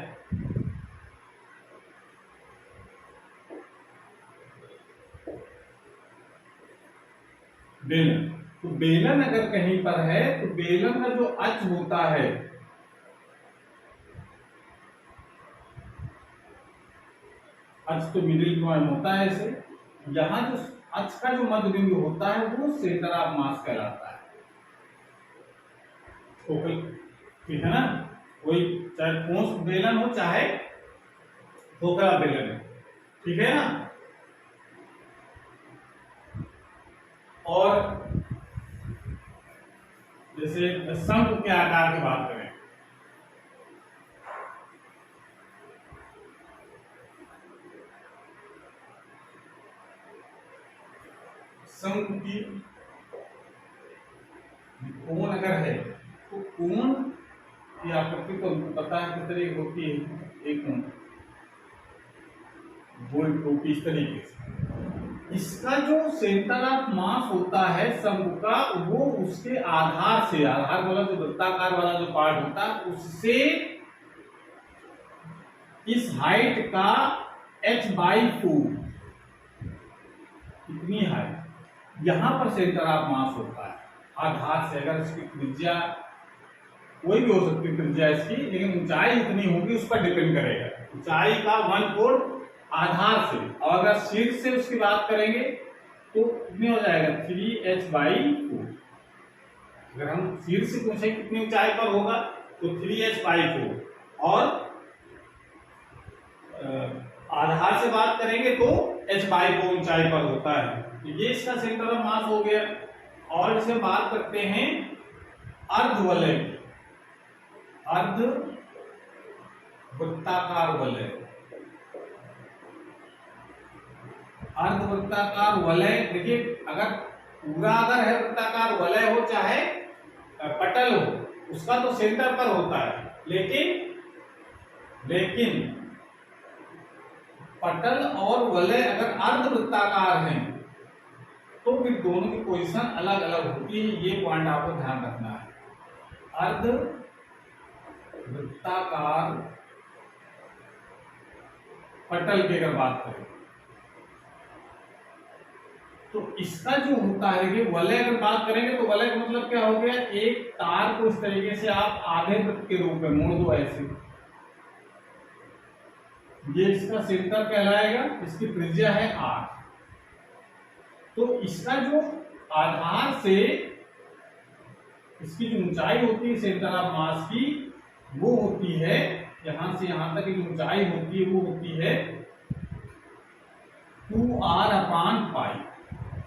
बेलन, तो बेलन अगर कहीं पर है तो बेलन का जो अक्ष होता है, अक्ष तो मिडिल पॉइंट होता है इसे, यहाँ जो अक्ष का जो मध्य बिंदु होता है वो सेंटर ऑफ मास कहलाता है, ठीक है ना। कोई चाहे ठोस बेलन हो चाहे खोखला बेलन हो, ठीक है ना। और जैसे शंख के आकार की बात करें, शंख की कोण अगर है तो कोण की आकृति तो पता है किस तरीके होती है, एक कोण गोल टोपी इस तरीके से। इसका जो सेंटर ऑफ मास होता है शंख का, वो उसके आधार से, आधार वाला जो वृत्ताकार वाला जो पार्ट होता है उससे इस हाइट का h/4 इतनी हाइट, यहां पर सेंटर ऑफ मास होता है आधार से। अगर इसकी त्रिज्या कोई भी हो सकती है त्रिज्या इसकी, लेकिन ऊंचाई इतनी होगी उस पर डिपेंड करेगा, ऊंचाई का 1/4 आधार से। और अगर शीर्ष से उसकी बात करेंगे तो कितनी हो जाएगा 3h/4। अगर हम शीर्ष से पूछे कितनी ऊंचाई पर होगा तो 3h/4, और आधार से बात करेंगे तो h/4 ऊंचाई पर होता है। ये इसका सेंटर ऑफ मास हो गया। और इसे बात करते हैं अर्धवलय, अर्ध वृत्ताकार वलय। अर्धवृत्ताकार वलय, देखिए अगर पूरा अगर है वृत्ताकार वलय हो चाहे पटल हो, उसका तो सेंटर पर होता है, लेकिन पटल और वलय अगर अर्धवृत्ताकार हैं तो फिर दोनों की पोजीशन अलग अलग होती है, ये पॉइंट आपको ध्यान रखना है। अर्धवृत्ताकार पटल की अगर बात करें तो इसका जो होता है कि वलय अगर बात करेंगे तो वलय का मतलब क्या हो गया, एक तार को इस तरीके से आप आधे वृत्त के रूप में मोड़ दो ऐसे, ये इसका सेंटर कहलाएगा, इसकी त्रिज्या है r। तो इसका जो आधार से इसकी जो ऊंचाई होती है सेंटर ऑफ मास की, वो होती है यहां से यहां तक की जो ऊंचाई होती है वो होती है 2r/π,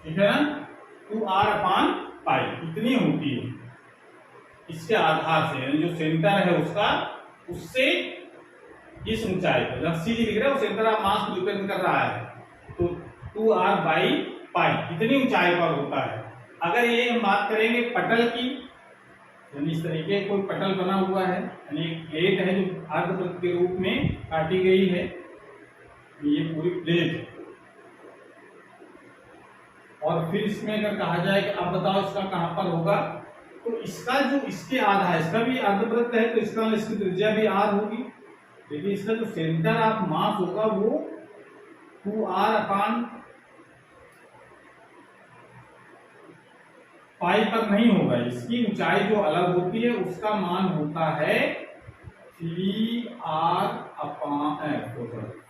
ठीक है ना, 2r/π इतनी होती है इसके आधार से, यानी जो सेंटर है उसका, उससे इस ऊंचाई पर जब सी लिख रहे हो सेंटर ऑफ मास को डिपेंड कर रहा है, तो 2r/π इतनी ऊंचाई पर होता है। अगर ये हम बात करेंगे पटल की, यानी इस तरीके कोई पटल बना हुआ है, यानी एक प्लेट है जो अर्धवृत्त के रूप में काटी गई है, ये पूरी प्लेट है। और फिर इसमें अगर कहा जाए कि अब बताओ इसका कहां पर होगा, तो इसका जो इसके आधा, इसका भी अर्धवृत्त है तो इसका इसकी त्रिज्या भी r होगी, लेकिन इसका जो सेंटर ऑफ मास होगा वो 2r/π पर नहीं होगा। इसकी ऊंचाई जो अलग होती है उसका मान होता है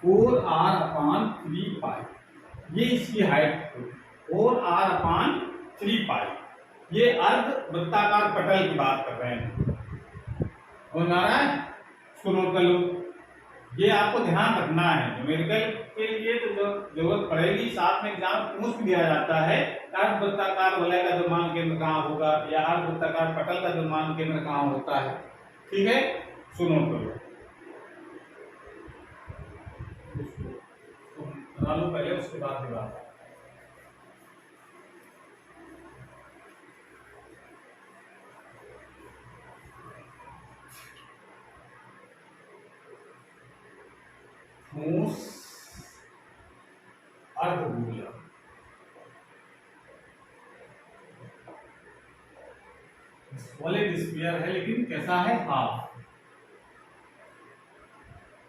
4r/3π, ये इसकी हाइट 4r/3π। ये अर्ध वृत्ताकार पटल की बात कर रहे हैं, समझ आ रहा है, इसको नोट कर लो। ये आपको ध्यान रखना है, न्यूमेरिकल के लिए तो जरूरत पड़ेगी, साथ में एग्जाम पूछ भी दिया जाता है अर्ध वृत्ताकार वलय का द्रव्यमान केंद्र कहाँ होगा या अर्ध वृत्ताकार पटल का द्रव्यमान केंद्र कहाँ होता है, ठीक है, सो नोट कर लो। बना लो पहले, उसके बाद ही बात। ठोस अर्धगोला। सॉलिड स्फीयर है लेकिन कैसा है, हाफ।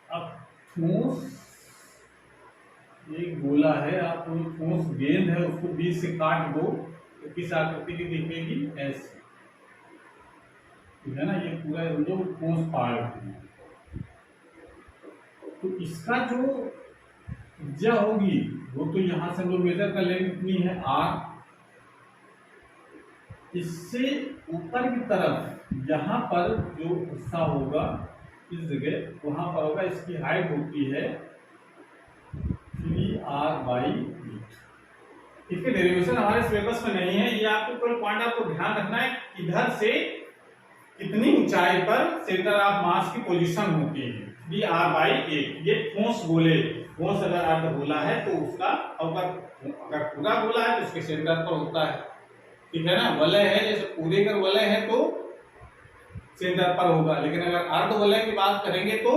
अब ठोस एक गोला है, आप ठोस गेंद है उसको बीच से काट दो तो किस आकृति की दिखेगी, ऐसे, ठीक है ना। ये पूरा जो ठोस पार्ट है, तो इसका जो त्रिज्या होगी वो तो यहां से हम लोग मेजर कर लेंगे कितनी है, r। इससे ऊपर की तरफ यहाँ पर जो हिस्सा होगा इस जगह, वहां पर होगा, इसकी हाइट होती है 3r/8। इसके डेरिवेशन हमारे सिलेबस में नहीं है, ये आपको कोई पॉइंट आपको ध्यान रखना है, इधर से कितनी ऊंचाई पर सेंटर ऑफ मास की पोजीशन होती है, 3r/8। ये ठोस गोले, ठोस अगर अर्ध गोला है तो उसका, अगर पूरा गोला है तो उसके सेंटर पर होता है, ठीक है ना। वलय है, जैसे पूरे का वलय है तो सेंटर पर होगा, लेकिन अगर अर्ध वलय की बात करेंगे तो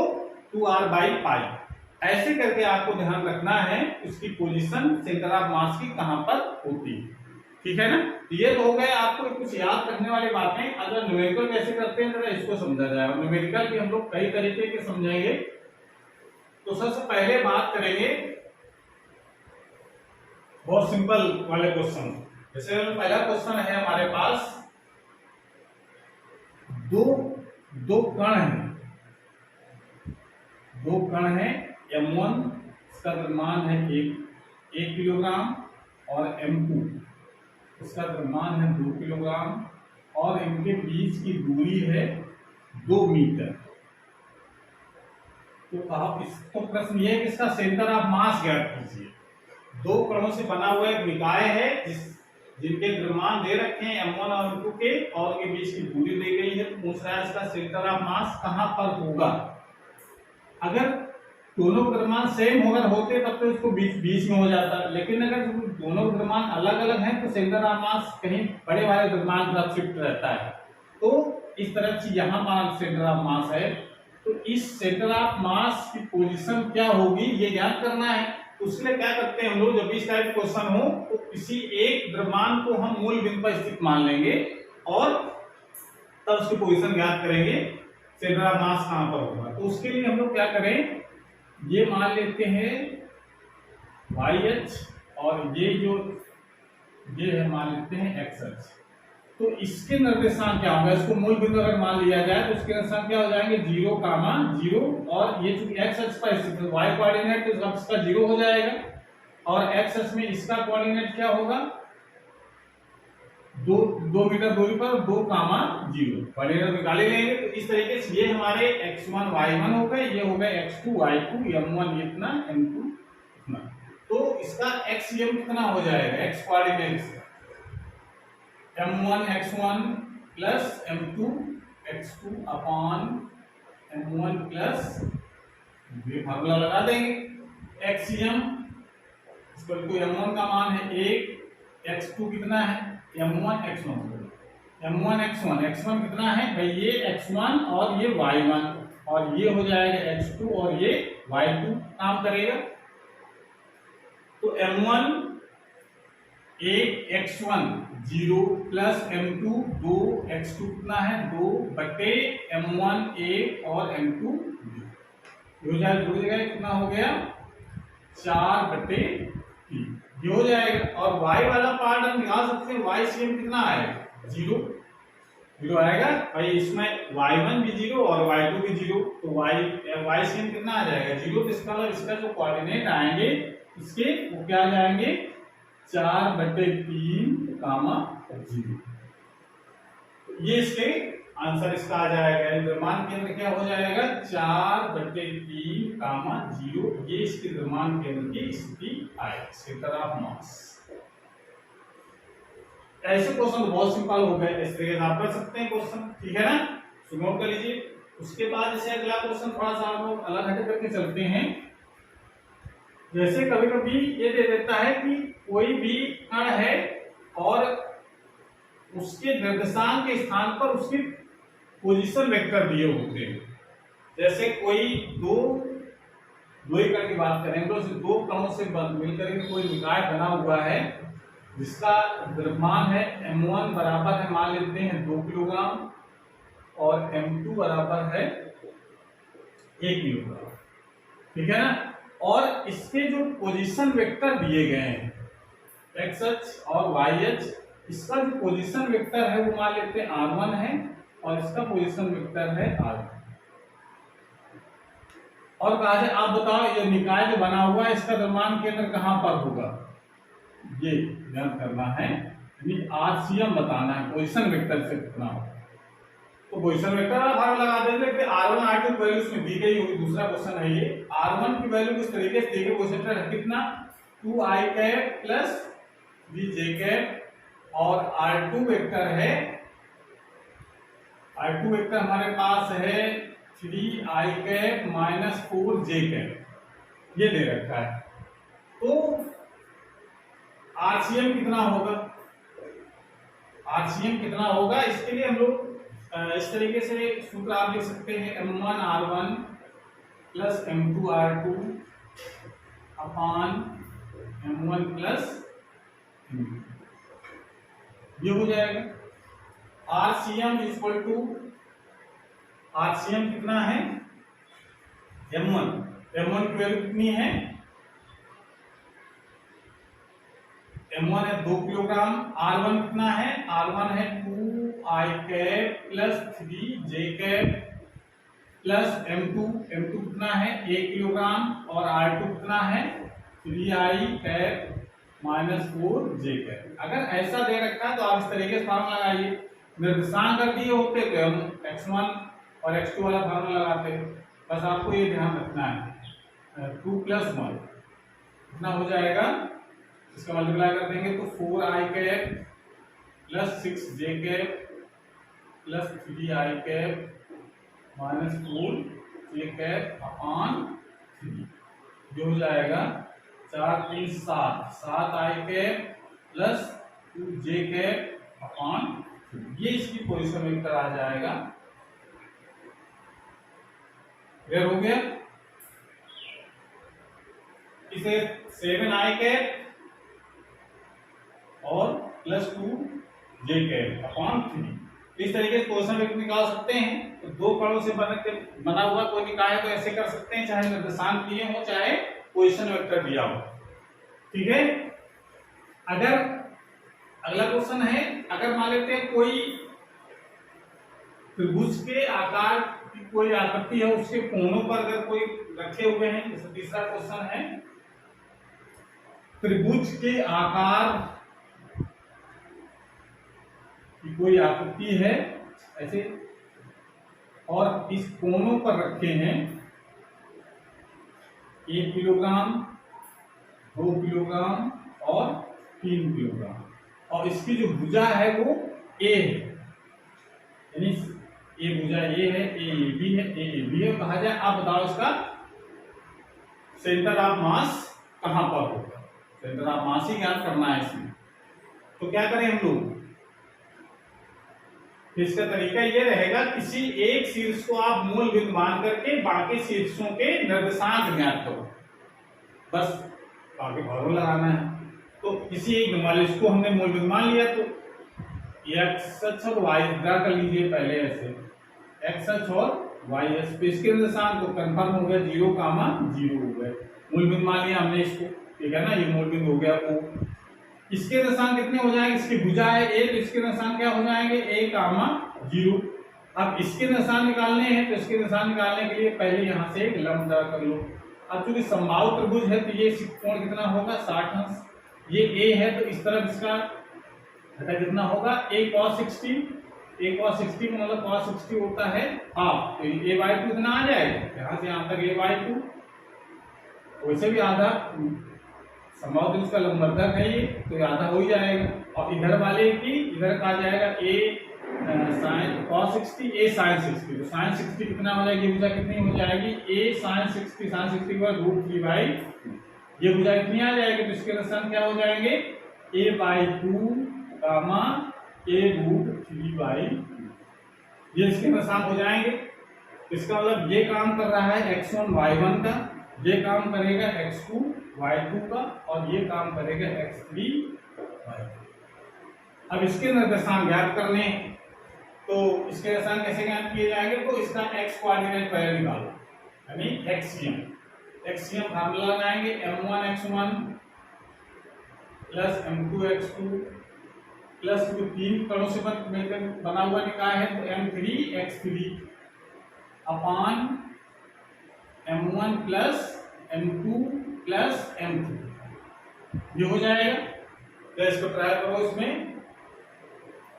2r/π। ऐसे करके आपको ध्यान रखना है उसकी पोजीशन सेंटर ऑफ मास की कहां पर होती है, ठीक है ना। ये तो हो गए आपको कुछ याद रखने वाली बातें। अगर न्यूमेरिकल कैसे करते हैं जरा इसको समझा जाए। न्यूमेरिकल भी हम लोग कई तरीके के समझेंगे। तो सबसे पहले बात करेंगे बहुत सिंपल वाले क्वेश्चन। जैसे पहला क्वेश्चन है हमारे पास, दो कण हैं, m1 इसका द्रव्यमान है 1 किलोग्राम और m2 इसका द्रव्यमान है 2 किलोग्राम और इनके बीच की दूरी है 2 मीटर। तो आप इसको प्रश्न ये है कि इसका सेंटर ऑफ मास ज्ञात कीजिए। दो कणों से बना हुआ एक निकाय है जिनके द्रव्यमान दे रखे हैं m1 और m2 के, और के बीच की दूरी दी गई है। तो पूछ रहा है इसका सेंटर ऑफ मास कहां पर होगा। अगर दोनों द्रव्यमान सेम अगर होते तब तो इसको बीच में हो जाता, लेकिन अगर दोनों द्रव्यमान अलग अलग हैं तो सेंटर ऑफ मास कहीं बड़े वाले द्रव्यमान की तरफ शिफ्ट रहता है। तो इस तरफ से यहाँ पर सेंटर ऑफ मास है, तो इस सेंटर ऑफ मास की पोजीशन क्या होगी ये ज्ञात करना है। उसके लिए क्या करते हैं हम लोग, जब इस टाइप क्वेश्चन हो तो किसी एक द्रव्यमान को हम मूल बिंदु पर स्थित मान लेंगे और तब उसकी पोजीशन ज्ञात करेंगे, सेंटर ऑफ मास कहां पर होगा। तो उसके लिए हम लोग क्या करें, ये मान लेते हैं YH और ये है मान लेते हैं XH। तो इसके निर्देशांक क्या होगा, इसको मूल बिंदु अगर मान लिया जाए तो उसके निर्देशांक क्या हो जाएंगे, 0, 0, और ये चूंकि x अक्ष पर स्थित है, y कोऑर्डिनेट तो अक्ष का 0 हो जाएगा, और x अक्ष में इसका कोऑर्डिनेट क्या होगा, 2 मीटर दूरी पर 2, 0 कोऑर्डिनेट निकाले लेंगे। तो इस तरीके से ये हमारे x1 y1 हो गए, ये हो गए x2 y2, m1 इतना m2 इतना। तो इसका xm कितना हो जाएगा, x कोऑर्डिनेट से m1 x1 plus m2 x2 upon m1 plus, ये फार्मूला लगा देंगे, xm इक्वल टू m1 का मान है 1, x2 कितना है m1 x1 कितना है भाई, ये x1 और ये y1, और ये हो जाएगा x2 और ये y2 काम करेगा। तो m1 1 x1 0 plus m2 2 x2 कितना है 2 बटे m1 1 और m2 हो जाएगा, जुड़ जाएगा, कितना हो गया 4 बटे 3 ये हो जाएगा। और y वाला पार्ट हम निकाल सकते हैं, YCM कितना आएगा 0 आएगा भाई, इसमें y1 भी 0 और y2 भी 0, तो YCM कितना आ जाएगा 0। तो इसका मतलब इसका जो कोऑर्डिनेट आएंगे इसके वो क्या आ जाएंगे 4 बटे 3 कामा 0। ये इसके आंसर इसका आ जाएगा, द्रव्यमान केंद्र क्या हो जाएगा 4 बटे 3 कामा 0। ये इसके द्रव्यमान केंद्र की स्थिति आएगी, सेंटर ऑफ मास। ऐसे क्वेश्चन बहुत सिंपल हो गए, इस तरीके से आप कर सकते हैं क्वेश्चन, ठीक है ना, तो नोट कर लीजिए। उसके बाद जैसे अगला क्वेश्चन थोड़ा सा हम लोग अलग हट करके चलते हैं। जैसे कभी कभी ये दे देता है कि कोई भी कण है और उसके निर्देशांक के स्थान पर उसकी पोजीशन वेक्टर दिए होते हैं। जैसे कोई दो ही कण की बात करें तो दो कणों से मिलकर के कोई निकाय बना हुआ है जिसका द्रव्यमान है m1 बराबर है, मान लेते हैं 2 किलोग्राम, और m2 बराबर है 1 किलोग्राम। ठीक है ना। और इसके जो पोजीशन वेक्टर दिए गए हैं एक्स अक्ष और वाई अक्ष, इसका जो पोजीशन वेक्टर है वो मान लेते हैं r1 है और इसका पोजीशन वेक्टर है r2। और कहा जाए आप बताओ ये निकाय जो बना हुआ है इसका द्रव्यमान केंद्र कहां पर होगा, ये ध्यान करना है, यानी आरसीएम बताना है पोजीशन वेक्टर से कितना होगा। तो पोजीशन वेक्टर का फॉर्मूला लगा देते हैं। r1 r2 की वैल्यू इसमें दी गई होगी, दूसरा क्वेश्चन है ये। r1 की वैल्यू किस तरीके से दी गई, पोजीशन वेक्टर है कितना 2i cap plus vj cap, और r2 वेक्टर है, r2 वेक्टर हमारे पास है 3i cap minus 4j cap, ये दे रखा है। तो आरसीएम कितना होगा, आरसीएम कितना होगा, इसके लिए हम लोग इस तरीके से सूत्र आप लिख सकते हैं m1 r1 plus m2 r2 अपान m1 प्लस ये हो जाएगा। आरसीएम इक्वल टू, आरसीएम कितना है m1 की वैल्यू कितनी है, m1 है 2 किलोग्राम, r1 कितना है, r1 है 2i cap plus 3j cap plus m2 कितना है 1 किलोग्राम, और r2 कितना है 3i cap minus 4j cap. अगर ऐसा दे रखा है तो आप इस तरीके से फार्मूला लगाइए। निर्देशांक अगर दिए होते तो हम x1 और x2 वाला फार्मूला लगाते, बस आपको ये ध्यान रखना है 2 प्लस 1 कितना हो जाएगा, इसका मल्टीप्लाई कर देंगे तो 4i cap plus 6j cap plus 3i cap minus 4j cap upon 3, जो हो जाएगा 4 3 7i cap plus 2j cap upon 3, ये इसकी पोजीशन वेक्टर आ जाएगा। क्लियर हो गया। इसे 7i कैप और प्लस 2j कैप अपान 3, इस तरीके से पोजीशन वेक्टर निकाल सकते हैं। तो दो कणों से बना हुआ कोई निकाय है तो ऐसे कर सकते हैं, चाहे निर्देशांक दिए हो चाहे पोजीशन वेक्टर दिया हो। ठीक है। अगर अगला क्वेश्चन है, अगर मान लेते हैं कोई त्रिभुज के आकार की कोई आकृति है, उसके कोनों पर अगर कोई रखे हुए हैं, जैसे तीसरा क्वेश्चन है, त्रिभुज के आकार की कोई आकृति है ऐसे, और इस कोनों पर रखे हैं 1 किलोग्राम 2 किलोग्राम और 3 किलोग्राम, और इसकी जो भुजा है वो A है, यानी ये भुजा A है, AAB है, AAB है। कहा जाए आप बताओ इसका सेंटर ऑफ मास कहां पर होगा, सेंटर ऑफ मास ही ज्ञात करना है इसमें। तो क्या करें हम लोग, इसका तरीका ये रहेगा, किसी एक शीर्ष को आप मूल बिंदु मान करके बाकी शीर्षों के निर्देशांक ज्ञात करो, बस बाकी फॉर्मूला लगाना है। तो किसी एक बिंदु, इसको हमने मूल बिंदु मान लिया, तो एक्स अक्ष और वाई ड्रा कर लीजिए पहले, ऐसे एक्स अक्ष और वाई अक्ष पे इसके निर्देशांक तो कंफर्म हो गया 0, 0 हो गए, मूल बिंदु मान लिया हमने इसको। ठीक है ना, ये मूल बिंदु हो गया। वो इसके निर्देशांक कितने हो जाएंगे, इसकी भुजा है A, तो इसके निर्देशांक क्या हो जाएंगे A, 0। अब इसके निर्देशांक निकालने हैं, तो इसके निर्देशांक निकालने के लिए पहले यहाँ से एक लंब ड्रा कर लो। अब चूंकि समबाहु त्रिभुज है तो ये कोण कितना होगा 60 अंश, ये A है तो इस तरफ इसका घटा कितना होगा A cos 60, A cos 60 का मतलब cos 60 होता है हाफ, तो A/2 कितना आ जाएगा, यहाँ से यहाँ तक A/2, वैसे भी आधा समबाहु त्रिभुज का लंबवर्धक है ये, तो आधा हो ही जाएगा। और इधर वाले की इधर का आ जाएगा A sin cos 60, A sin 60, तो sin 60 कितना हो जाएगी, भुजा कितनी हो जाएगी A sin 60 के बाद √3/2, ये भुजा कितनी आ जाएगी, तो इसके निर्देशांक क्या हो जाएंगे A/2 गामा A √3/2, ये इसके निर्देशांक हो जाएंगे। इसका मतलब ये काम कर रहा है x1 y1 का, ये काम करेगा x2 y2 का और ये काम करेगा x3 y2। अब इसके निर्देशांक ज्ञात करने, तो इसके निर्देशांक कैसे ज्ञात किए जाएंगे, तो इसका x कोऑर्डिनेट पहले निकालो, यानी एक्सियम फार्मूला लगाएंगे m1x1 प्लस m2x2 प्लस तीन कणों से मिलकर बना हुआ निकाय है तो m3x3 अपान m1 plus m2 plus m3, ये हो जाएगा। तो इसको ट्राई करो, इसमें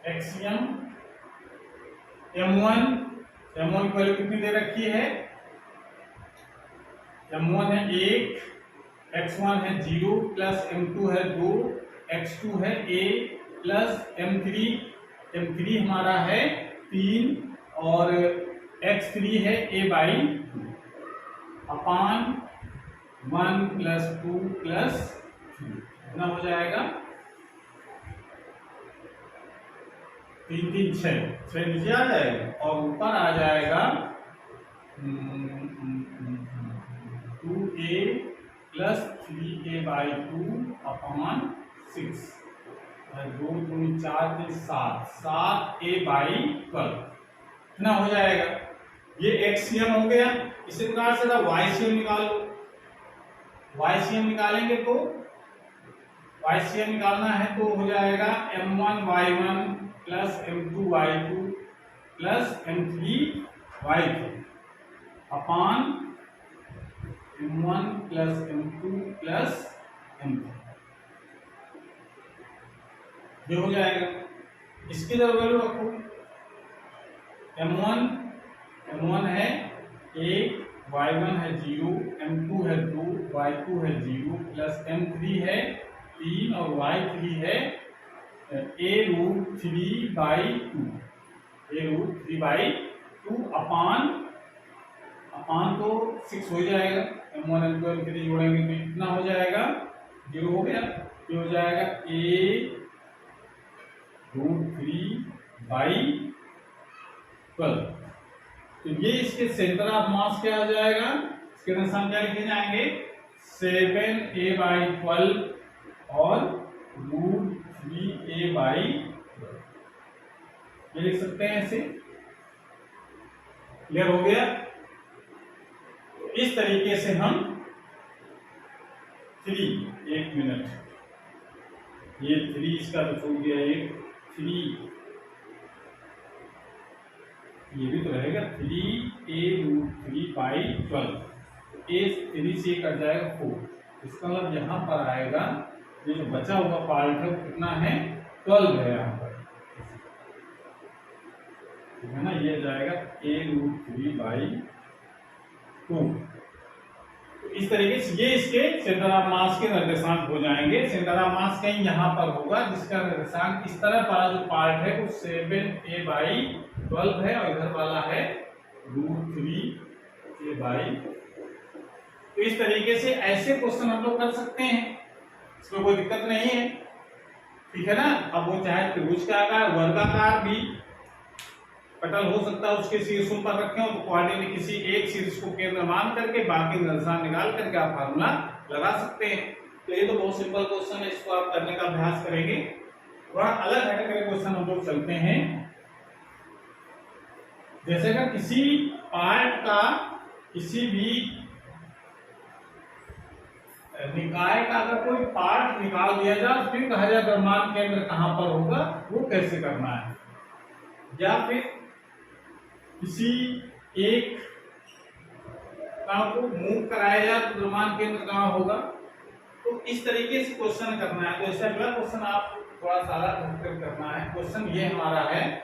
एक्सियम m1 की वैल्यू कितनी दे रखी है, m1 है 1, x1 है 0 प्लस m2 है 2, x2 है a प्लस m3 हमारा है 3 और x3 है a by upon 1 plus 2 plus 3, कितना हो जाएगा 3 3 6 नीचे आ जाएगा और ऊपर आ जाएगा 2a plus 3a by 2 upon 6, 2 2 4 3 7a by 12, कितना हो जाएगा। ये एक्सियम हो गया। इसी प्रकार से वाईसीएम निकाल लो। वाईसीएम निकालेंगे तो वाईसीएम निकालना है तो हो जाएगा m1y1 plus m2y2 plus m3y3 अपान m1 plus m2 plus m3, ये हो जाएगा। इसकी जगह वैल्यू रखो, m1 है 1, y1 है 0, m2 है 2, y2 है 0 प्लस m3 है 3 और y3 है a√3/2 अपान तो 6 हो जाएगा। m1 m2 m3 जोड़ेंगे तो कितना हो जाएगा, 0 हो गया। ये हो जाएगा a√3/12। तो ये इसके सेंटर ऑफ मास क्या हो जाएगा, इसके निशान क्या लिखे जाएंगे 7a/12 और √3a/12, ये लिख सकते हैं ऐसे। क्लियर हो गया। तो इस तरीके से हम 1 मिनट, ये 3 इसका तो छोड़ दिया, ये 3 ये भी तो रहेगा 3a√3/12, a 3 से कट जाएगा 4, इसका मतलब यहाँ पर आएगा ये जो बचा हुआ पार्ट है कितना है 12 है यहाँ पर, है ना, ये जाएगा a√3/2। इस तरीके से ये इसके सेंटर ऑफ मास के निर्देशांक हो जाएंगे। सेंटर ऑफ मास कहीं यहाँ पर होगा जिसका निर्देशांक इस तरह वाला जो पार्ट है वो 7a/12 है और इधर वाला है √3a/, तो इस तरीके से ऐसे क्वेश्चन हम लोग कर सकते हैं, इसमें कोई दिक्कत नहीं है, ठीक है ना। अब वो चाहे त्रिभुज का आकार, वर्गाकार भी पटल हो सकता है, उसके शीर्षों पर रखें तो कोऑर्डिनेट किसी एक शीर्ष को केंद्र मान करके बाकी निर्देशांक निकाल करके आप फार्मूला लगा सकते हैं। तो ये तो बहुत सिंपल क्वेश्चन है, इसको आप करने का अभ्यास करेंगे। थोड़ा अलग हटकर क्वेश्चन हम लोग चलते हैं। जैसे कि किसी पार्ट का किसी भी निकाय का अगर कोई पार्ट निकाल दिया जाए फिर कहा जाए द्रव्यमान केंद्र कहां पर होगा, वो कैसे करना है, या फिर किसी एक को मूव कराया जाए तो द्रव्यमान केंद्र कहां होगा, तो इस तरीके से क्वेश्चन करना है। तो ऐसा अगला क्वेश्चन आप थोड़ा सारा करना है। क्वेश्चन ये हमारा है,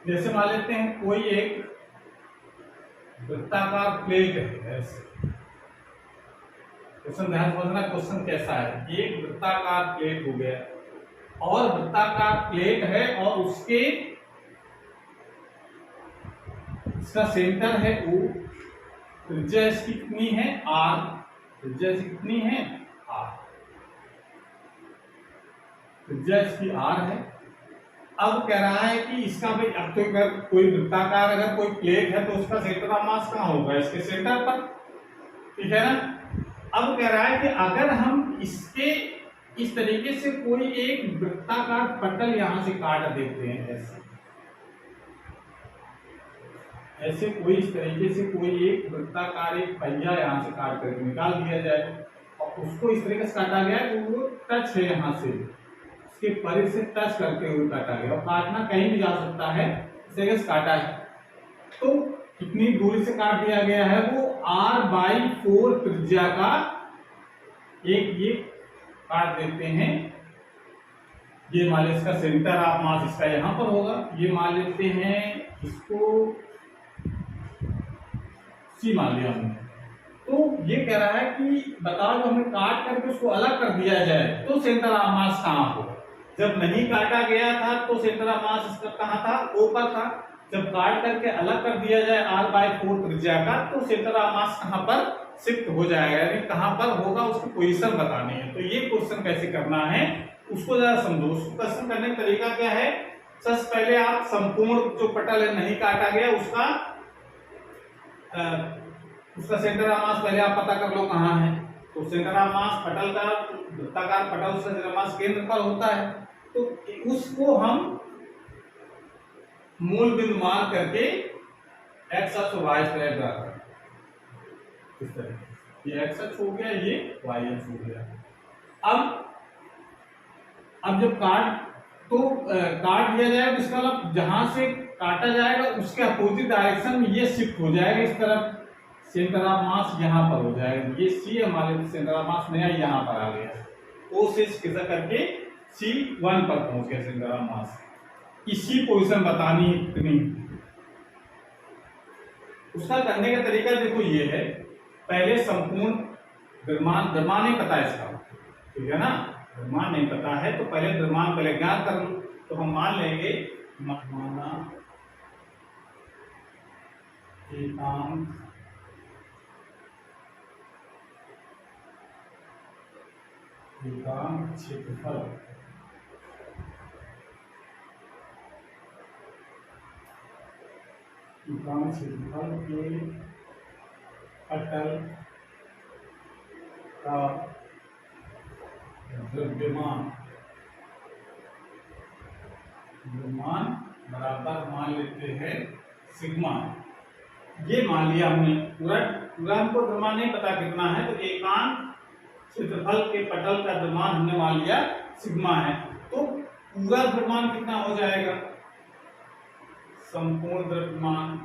जैसे मान लेते हैं कोई एक वृत्ताकार प्लेट है, ऐसे क्वेश्चन ध्यान समझना क्वेश्चन कैसा है। एक वृत्ताकार प्लेट हो गया और वृत्ताकार प्लेट है और उसके इसका सेंटर है O, त्रिज्या इसकी कितनी है R, त्रिज्या इसकी कितनी है R, त्रिज्या इसकी R है। अब कह रहा है कि इसका भाई, अब तो अगर कोई वृत्ताकार अगर कोई प्लेट है तो उसका सेंटर ऑफ मास कहाँ होगा, इसके सेंटर पर। ठीक है ना। अब कह रहा है कि अगर हम इसके इस तरीके से कोई एक वृत्ताकार पटल यहां से काट देते हैं, ऐसे कोई इस तरीके से कोई एक वृत्ताकार एक पहिया यहां से काट करके निकाल दिया जाए और उसको इस तरीके से काटा गया तो वो टच है यहां से, उसके परिध से टच करते हुए काटा गया। और काटना कहीं भी जा सकता है, इस तरीके से काटा है तो कितनी दूरी से काट दिया गया है, वो r/4 त्रिज्या का एक ये काट देते हैं। ये मान लेते इसका सेंटर ऑफ मास इसका यहां पर होगा, ये मान लेते हैं इसको C मान लिया हमने। तो ये कह रहा है कि बताओ जो हमें काट करके उसको अलग कर दिया जाए तो सेंटर ऑफ मास कहां होगा। जब नहीं काटा गया था तो सेंटर ऑफ मास इसका कहां था, O पर था। जब काट करके अलग कर दिया जाए r/4 त्रिज्या का तो सेंटर ऑफ मास कहां पर शिफ्ट हो जाएगा, यानी कहां पर होगा उसकी पोजीशन बतानी है। तो ये क्वेश्चन कैसे करना है उसको जरा समझो। उसको क्वेश्चन करने का तरीका क्या है, सबसे पहले आप संपूर्ण जो पटल है नहीं काटा गया उसका सेंटर ऑफ मास पहले आप पता कर लो कहां है। तो सेंटर ऑफ मास पटल का वृत्ताकार पटल से सेंटर ऑफ मास केंद्र पर होता है, तो उसको हम मूल बिंदु मान करके x अक्ष और y अक्ष पर ड्रा करें। इस तरह ये x अक्ष हो गया, ये y अक्ष हो गया। अब जब काट दिया जाए तो इसका मतलब जहां से काटा जाएगा उसके अपोजिट डायरेक्शन में ये शिफ्ट हो जाएगा इस तरफ, सेंटर ऑफ मास यहां पर हो जाएगा। ये C हमारे सेंटर ऑफ मास नया यहां पर आ गया, O से किसा करके C1 पर पहुंच गया सेंटर ऑफ मास। इसी पोजीशन बतानी है कितनी, उसका करने का तरीका देखो ये है। पहले संपूर्ण द्रव्यमान नहीं पता है इसका, ठीक है ना, द्रव्यमान नहीं पता है तो पहले द्रव्यमान पहले ज्ञात कर लो। तो हम मान लेंगे माना एकांक क्षेत्रफल के पटल का द्रव्यमान बराबर मान लेते हैं सिग्मा। ये मान लिया हमने, पूरा हमको द्रव्यमान नहीं पता कितना है, तो एकांक क्षेत्रफल के पटल का द्रव्यमान हमने मान लिया सिग्मा है। तो पूरा द्रव्यमान कितना हो जाएगा, संपूर्ण द्रव्यमान,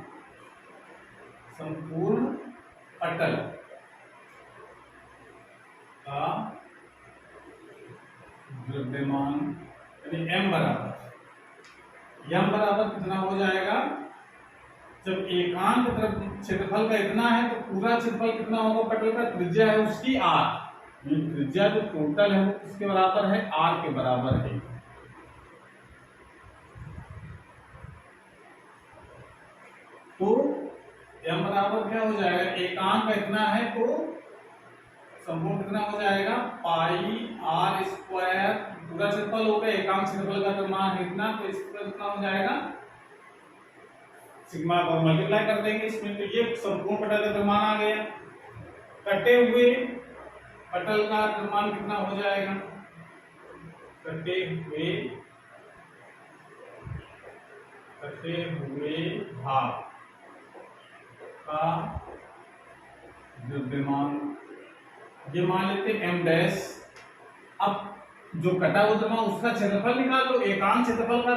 संपूर्ण पटल का द्रव्यमान यानी m बराबर कितना हो जाएगा, जब एकांक क्षेत्रफल का इतना है तो पूरा क्षेत्रफल कितना होगा, पटल का त्रिज्या है उसकी r, त्रिज्या जो टोटल है वो किसके बराबर है, r के बराबर है। तो m बराबर क्या हो जाएगा, एकांक का इतना है तो संपूर्ण कितना हो जाएगा, पाई r स्क्वायर, पूरा क्षेत्रफल हो गया, एकांक क्षेत्रफल का द्रव्यमान है इतना, तो इसका कितना हो जाएगा सिग्मा को मल्टीप्लाई कर देंगे इसमें, तो ये संपूर्ण पटल का द्रव्यमान आ गया। कटे हुए पटल का द्रव्यमान कितना हो जाएगा, कटे हुए भाग का द्रव्यमान, ये मान लेते m डैश। अब जो कटा हुआ द्रव्यमान उसका क्षेत्रफल निकाल लो, एकांक क्षेत्रफल का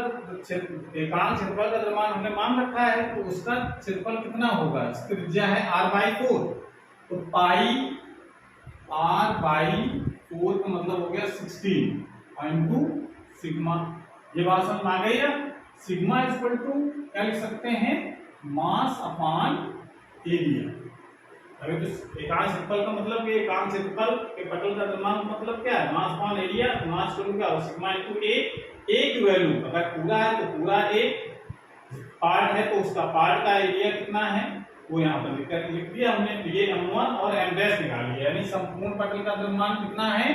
द्रव्यमान हमने मान रखा है, तो उसका क्षेत्रफल कितना होगा, त्रिज्या है r/4, तो पाई r/4 का मतलब हो गया 16 इंटू सिग्मा। ये बात समझ आ गई है। सिग्मा इक्वल टू क्या लिख सकते हैं, मास अपॉन एरिया। अभी तो एकांक क्षेत्रफल का मतलब कि एकांक क्षेत्रफल के पटल का द्रव्यमान मतलब क्या है, मास अपॉन एरिया। मास करूँ क्या, सिग्मा इनटू ए की वैल्यू अगर पूरा है तो पूरा ए, पार्ट है तो उसका पार्ट का एरिया कितना है वो यहाँ पर लिख दिया हमने। तो ये m1 और m डैश निकाल लिया, यानी संपूर्ण पटल का द्रव्यमान कितना है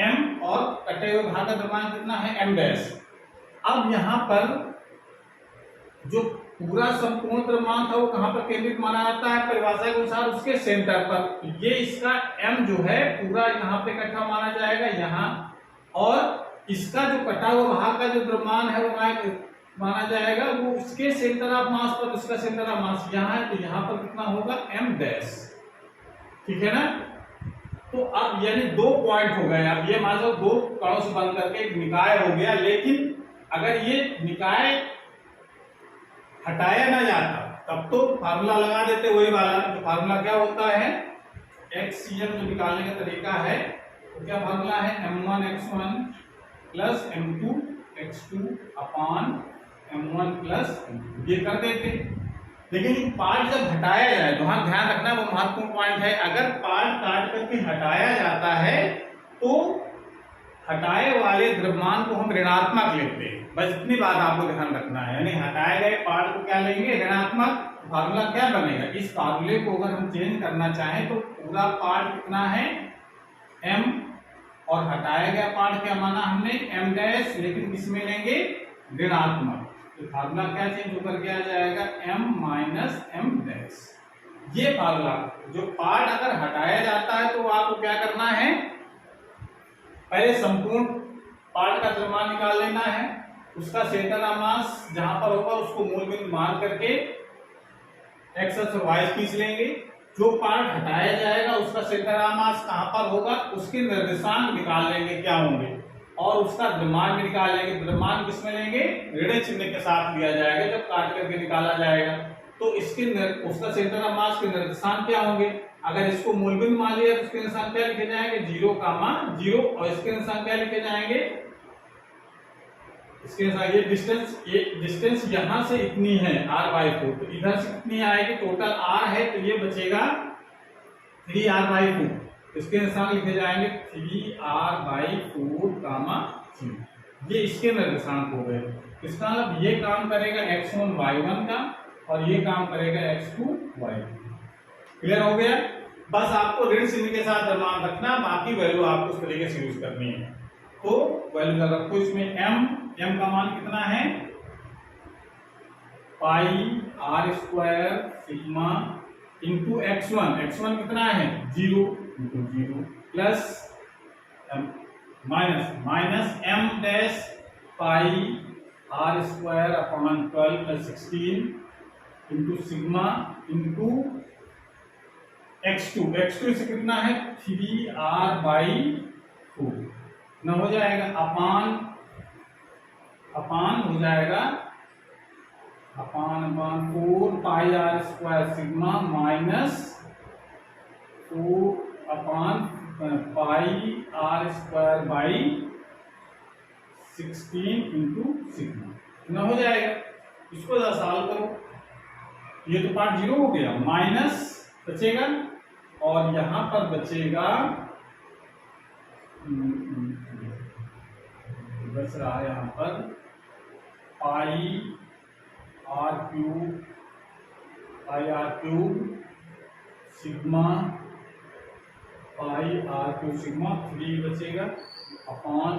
m और कटे हुए भाग का द्रव्यमान कितना है m डैश। अब यहाँ पर जो पूरा संपूर्ण द्रव्यमान था वो कहां पर केंद्रित माना जाता है परिभाषा के अनुसार उसके सेंटर पर। ये इसका m जो है पूरा यहाँ पे इकट्ठा माना जाएगा यहाँ, और इसका जो कटा हुआ भाग का जो द्रव्यमान है वो माना जाएगा वो उसके सेंटर ऑफ मास पर। उसका सेंटर ऑफ मास यहाँ है तो यहाँ पर कितना होगा m डैश, ठीक है ना। तो अब यानी 2 पॉइंट हो गए। अब ये मान लो 2 कणों से बन करके एक निकाय हो गया, लेकिन अगर ये निकाय हटाया ना जाता तब तो फार्मूला लगा देते वही वाला। तो फार्मूला क्या होता है, HCl जो निकालने का तरीका है तो क्या फार्मूला है, m1x1 प्लस m2 x2 अपान m1 प्लस m2, ये कर देते। लेकिन पार्ट जब हटाया जाए तो हाँ ध्यान रखना वो महत्वपूर्ण पॉइंट है, अगर पार्ट काट करके हटाया जाता है तो हटाए वाले द्रव्यमान को हम ऋणात्मक लेते हैं। बस इतनी बात आपको ध्यान रखना है, यानी हटाए गए पार्ट को क्या लेंगे, ऋणात्मक। फार्मूला क्या बनेगा, इस फार्मूले को अगर हम चेंज करना चाहें तो पूरा पार्ट कितना है m, और हटाया गया पार्ट क्या माना हमने m डैश, लेकिन किसमें लेंगे ऋणात्मक। तो फार्मूला क्या चेंज होकर के आ जाएगा m माइनस m डैश। ये फार्मूला जो पार्ट अगर हटाया जाता है तो आपको क्या करना है, पहले संपूर्ण पार्ट का द्रव्यमान निकाल लेना है, उसका सेंटर ऑफ मास जहां पर होगा उसको मूल बिंदु मान करके x और y खींच लेंगे। जो पार्ट हटाया जाएगा उसका सेंटर ऑफ मास कहां पर होगा उसके निर्देशांक निकाल लेंगे क्या होंगे, और उसका द्रव्यमान भी निकाल लेंगे। द्रव्यमान किसमें लेंगे, ऋण चिन्ह के साथ लिया जाएगा जब काट करके निकाला जाएगा। तो इसके उसका सेंटर ऑफ मास के निर्देशांक क्या होंगे, अगर इसको मूल बिंदु मान लिया तो इसके निर्देशांक क्या लिखे जाएंगे 0, और इसके निर्देशांक क्या लिखे जाएंगे, इसके निर्देशांक ये डिस्टेंस यहां से इतनी है r/4, तो इधर से कितनी आएगी, टोटल r है तो ये बचेगा 3r/4। इसके निर्देशांक लिखे जाएंगे 3r/4, 3। ये इसके निर्देशांक हो गए। इसका मतलब ये काम करेगा x1 y1 का और ये काम करेगा x2 y2। क्लियर हो गया। बस आपको ऋण चिन्ह के साथ द्रव्यमान रखना, बाकी वैल्यू आपको उस तरीके से यूज करनी है। तो वैल्यू रखो इसमें m का मान कितना है पाई r square sigma into x1 कितना है 0 into 0 plus minus m dash पाई r square upon 12 plus 16 into sigma into x2 से कितना है 3r/4 न हो जाएगा, अपान हो जाएगा अपान 4 पाई r square sigma minus 4 upon pi r square by 16 into sigma न हो जाएगा। इसको जरा सॉल्व करो, ये तो पार्ट 0 हो गया, माइनस बचेगा और यहां पर बचेगा बच रहा है यहां पर पाई r cube sigma pi r cube sigma 3 बचेगा अपॉन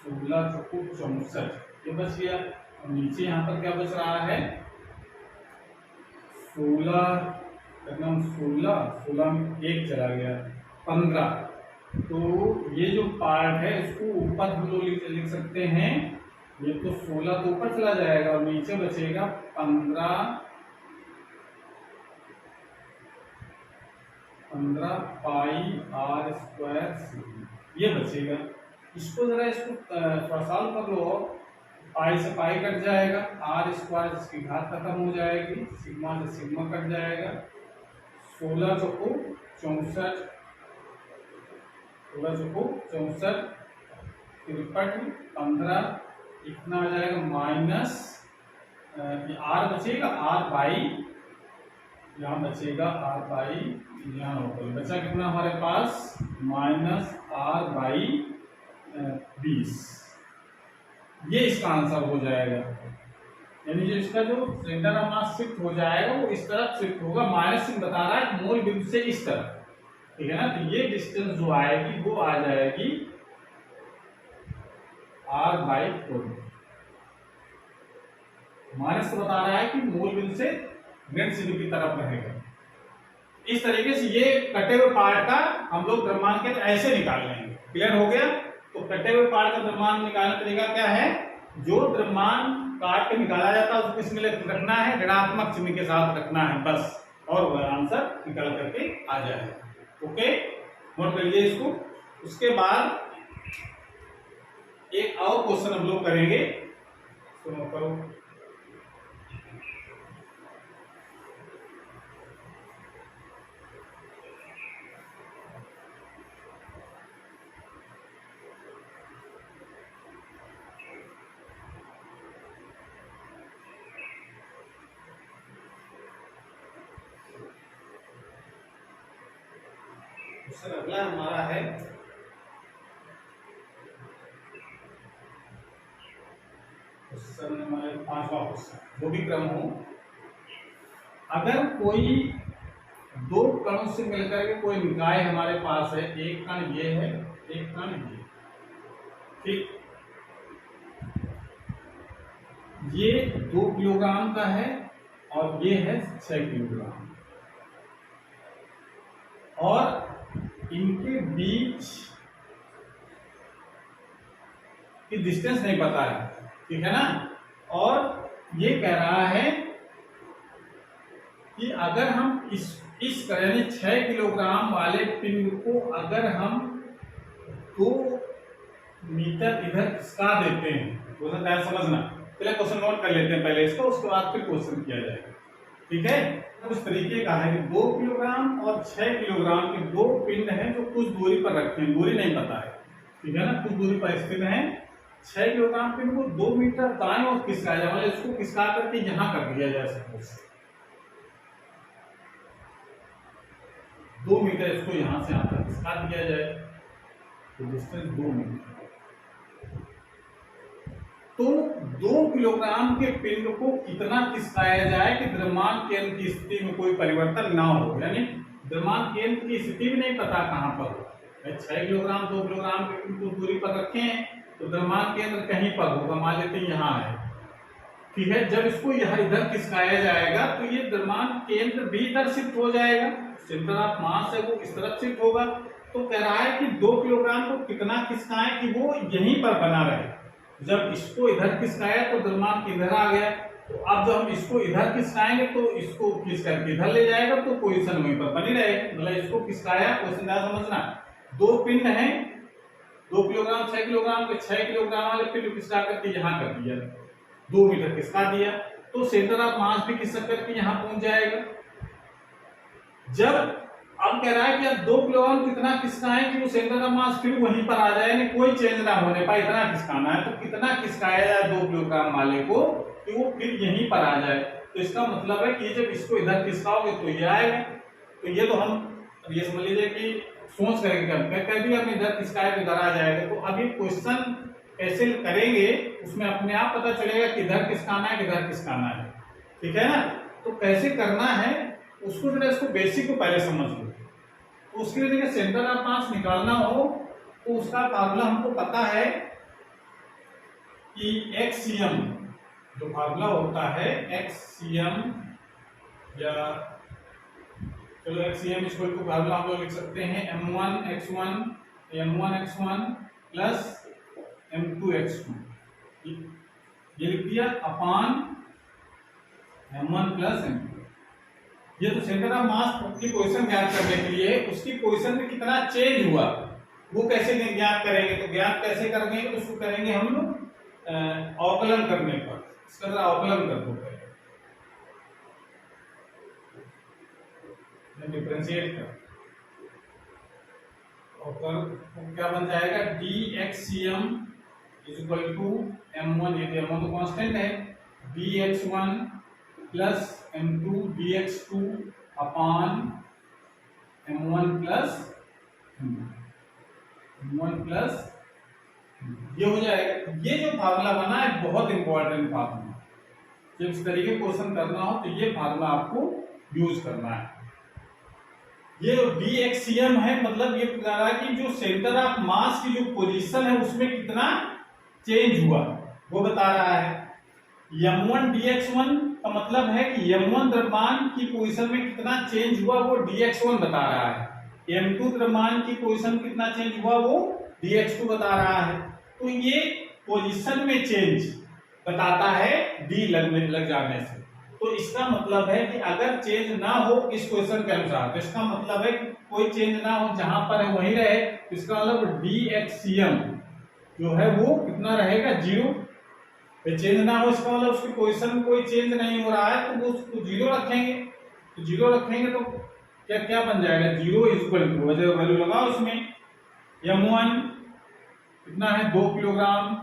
16 चौको 64, ये बच गया। और नीचे यहां पर क्या बच रहा है 16 में 1 चला गया 15। तो ये जो पार्ट है इसको ऊपर हम लोग लिख सकते हैं, ये तो 16 तो ऊपर चला जाएगा और नीचे बचेगा 15 पाई r स्क्वायर सिग्मा, ये बचेगा। इसको जरा इसको सॉल्व कर लो, पाई से पाई कट जाएगा, r स्क्वायर इसकी घात खत्म हो जाएगी, सिग्मा से सिग्मा कट जाएगा, 16 चौको 64 तिरपट 15 इतना आ जाएगा माइनस r बचेगा r/, यहाँ बचेगा r/, यहाँ होगा बचा कितना हमारे पास माइनस r/20। ये इसका आंसर हो जाएगा, यानी जो इसका जो सेंटर ऑफ मास शिफ्ट हो जाएगा वो इस तरफ शिफ्ट होगा, माइनस चिन्ह बता रहा है मूल बिंदु से इस तरफ, ठीक है ना। तो ये डिस्टेंस जो आएगी वो आ जाएगी r/4। माइनस तो बता रहा है कि मूल बिंदु से ऋण चिन्ह की तरफ रहेगा। इस तरीके से ये कटे हुए पार्ट का हम लोग द्रव्यमान केंद्र ऐसे निकाल लेंगे। क्लियर हो गया? तो कटे हुए पार्ट का द्रव्यमान निकालने का तरीका क्या है? जो द्रव्यमान काट के निकाला जाता है उसको किस में रखना है? ऋणात्मक चिन्ह के साथ रखना है बस, और वह आंसर निकल करके आ जाएगा। ओके, नोट कर लीजिए इसको। उसके बाद एक और क्वेश्चन हम लोग करेंगे, सुनो करो। क्वेश्चन अगला हमारा है क्वेश्चन नंबर 5वां क्वेश्चन, जो भी क्रम हो। अगर कोई दो कणों से मिलकर के कोई निकाय हमारे पास है, एक कण ये है, एक कण ये, ठीक, ये 2 किलोग्राम का है और ये है 6 किलोग्राम, और इनके बीच की डिस्टेंस नहीं पता है, ठीक है ना। और ये कह रहा है कि अगर हम इस यानी 6 किलोग्राम वाले पिंड को अगर हम 2 मीटर इधर खिसका देते हैं, तो समझना, पहले क्वेश्चन नोट कर लेते हैं पहले इसको, उसके बाद फिर क्वेश्चन किया जाएगा, ठीक है। उस तरीके का है कि 2 किलोग्राम और 6 किलोग्राम के 2 पिंड हैं जो कुछ दूरी पर रखे हैं, दूरी नहीं पता है, ठीक है ना, कुछ दूरी पर स्थित हैं। 6 किलोग्राम पिंड को 2 मीटर दाएं और खिसकाया जाए, मतलब इसको खिसका करके यहां कर दिया जाए, सपोज 2 मीटर इसको यहां से यहां तक खिसका दिया जाए, तो डिस्टेंस 2 मीटर। तो 2 किलोग्राम के पिंड को कितना खिसकाया जाए कि द्रव्यमान केंद्र की स्थिति में कोई परिवर्तन ना हो, यानी द्रव्यमान केंद्र की स्थिति भी नहीं पता कहां पर हो। 6 किलोग्राम 2 किलोग्राम के पिंड को दूरी पर रखे हैं, तो द्रव्यमान केंद्र कहीं पर होगा, मान लेते हैं यहाँ है, ठीक है। जब इसको यहाँ इधर खिसकाया जाएगा तो ये द्रव्यमान केंद्र भी इधर शिफ्ट हो जाएगा, सेंटर ऑफ मास है वो इस तरफ शिफ्ट होगा। तो कह रहा है कि 2 किलोग्राम को कितना खिसकाएं कि वो यहीं पर बना रहे। जब इसको इधर खिसकाया तो द्रव्यमान इधर आ गया, तो अब जब हम इसको इधर खिसकाएंगे तो इसको खिसका के इधर ले जाएगा, तो पोजीशन वहीं पर बनी रहेगी। मतलब इसको खिसकाया, क्वेश्चन क्या समझना, 2 पिंड हैं, 2 किलोग्राम 6 किलोग्राम के 6 किलोग्राम वाले पिंड खिसका करके यहाँ कर दिया, 2 मीटर खिसका दिया, तो सेंटर ऑफ मास भी खिसक करके यहाँ पहुंच जाएगा। जब अब कह रहा है कि 2 किलोग्राम कितना खिसकाएं कि वो सेंटर ऑफ मास फिर वहीं पर आ जाए, यानी कोई चेंज ना होने पाए, इतना खिसकाना है। तो कितना खिसकाया जाए 2 किलोग्राम वाले को कि वो फिर यहीं पर आ जाए। तो इसका मतलब है कि जब इसको इधर खिसकाओगे तो ये आएगा। तो ये तो हम ये समझ लीजिए कि सोच करके कर दिया, हमने इधर खिसकाया तो इधर आ जाएगा। तो अभी क्वेश्चन कैसे करेंगे उसमें अपने आप पता चलेगा कि इधर खिसकाना है किधर खिसकाना है, ठीक है ना। तो कैसे करना है उसको जरा, इसको बेसिक को पहले समझ लो। तो उसके लिए देखिए, सेंटर ऑफ मास निकालना हो तो उसका फार्मूला हमको पता है कि एक्ससीएम, जो फार्मूला होता है एक्ससीएम, या चलो एक्ससीएम इक्वल टू फार्मूला हम लोग लिख सकते हैं m1x1 प्लस m2x2, ये लिख दिया अपान m1 प्लस m2। ये तो सेंटर ऑफ मास की पोजीशन ज्ञात करने के लिए, उसकी पोजीशन में कितना चेंज हुआ वो कैसे ज्ञात करेंगे। तो ज्ञात कैसे करेंगे, उसको करेंगे हम लोग अवकलन करने पर। इसका जरा अवकलन कर दो पहले, डिफरेंशिएट कर, और क्या बन जाएगा, dxcm is equal to m1, ये m1 तो कांस्टेंट है, dx1 प्लस m2 dx2 अपान m1 प्लस ये हो जाएगा। ये जो फार्मूला बना है बहुत इंपॉर्टेंट फार्मूला, जब इस तरीके क्वेश्चन करना हो तो ये फार्मूला आपको यूज करना है। ये dxcm है, मतलब ये बता रहा है कि जो सेंटर ऑफ मास की जो पोजीशन है उसमें कितना चेंज हुआ वो बता रहा है। m1 dx1 का मतलब है कि m1 द्रव्यमान की पोजीशन में कितना चेंज हुआ वो dx1 बता रहा है, m2 द्रव्यमान की पोजीशन में कितना चेंज हुआ वो dx2 बता रहा है। तो ये पोजीशन में चेंज बताता है d लग जाने से। तो इसका मतलब है कि अगर चेंज ना हो इस क्वेश्चन के अनुसार, तो इसका मतलब है कि कोई चेंज ना हो, जहां पर है वहीं रहे, तो इसका मतलब dxcm जो है वो कितना रहेगा, 0। चेंज ना हो इसका मतलब उसकी पोजीशन में कोई चेंज नहीं हो रहा है, तो वो उसको 0 रखेंगे। तो 0 रखेंगे तो क्या क्या बन जाएगा, 0 इक्वल टू वैल्यू लगाओ उसमें, m1 कितना है 2 किलोग्राम,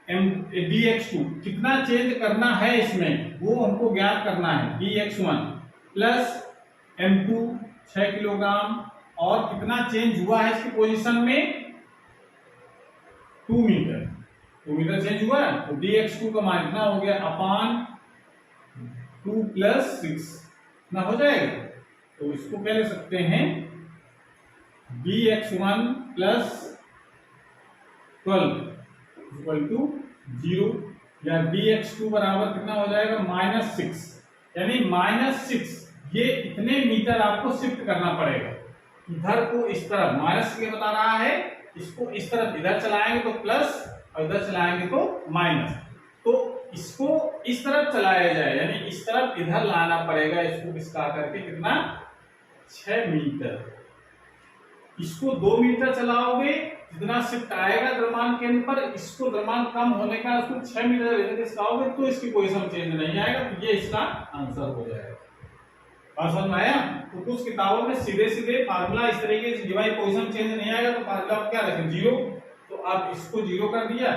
dx2 कितना चेंज करना है इसमें वो हमको ज्ञात करना है, dx1 प्लस m2 6 किलोग्राम, और कितना चेंज हुआ है इसकी पोजीशन में 2 मीटर, 2 मीटर चेंज हुआ है। तो dx2 का मान इतना हो गया अपान 2 प्लस 6 ना हो जाएगा। तो इसको क्या ले सकते हैं, dx1 प्लस 12 इक्वल टू 0, या dx2 बराबर कितना हो जाएगा -6, यानी -6 ये इतने मीटर आपको शिफ्ट करना पड़ेगा। इधर को इस तरफ माइनस के बता रहा है, इसको इस तरफ इधर चलाएंगे तो प्लस और इधर चलाएंगे तो माइनस, तो इसको इस तरफ चलाया जाए, यानी इस तरफ इधर लाना पड़ेगा, इसको विस्तार करके कितना 6 मीटर। इसको 2 मीटर चलाओगे जितना शिफ्ट आएगा द्रव्यमान केंद्र पर, इसको द्रव्यमान कम होने का उसको 6 मीटर लेकर चलाओगे तो इसकी पोजीशन चेंज नहीं आएगा, तो ये इसका आंसर हो जाएगा। बात समझ में आया? तो कुछ किताबों में सीधे सीधे फार्मूला इस तरीके से डिवाइड पोजीशन चेंज नहीं आएगा तो फार्मूला क्या रखें 0, तो आप इसको 0 कर दिया,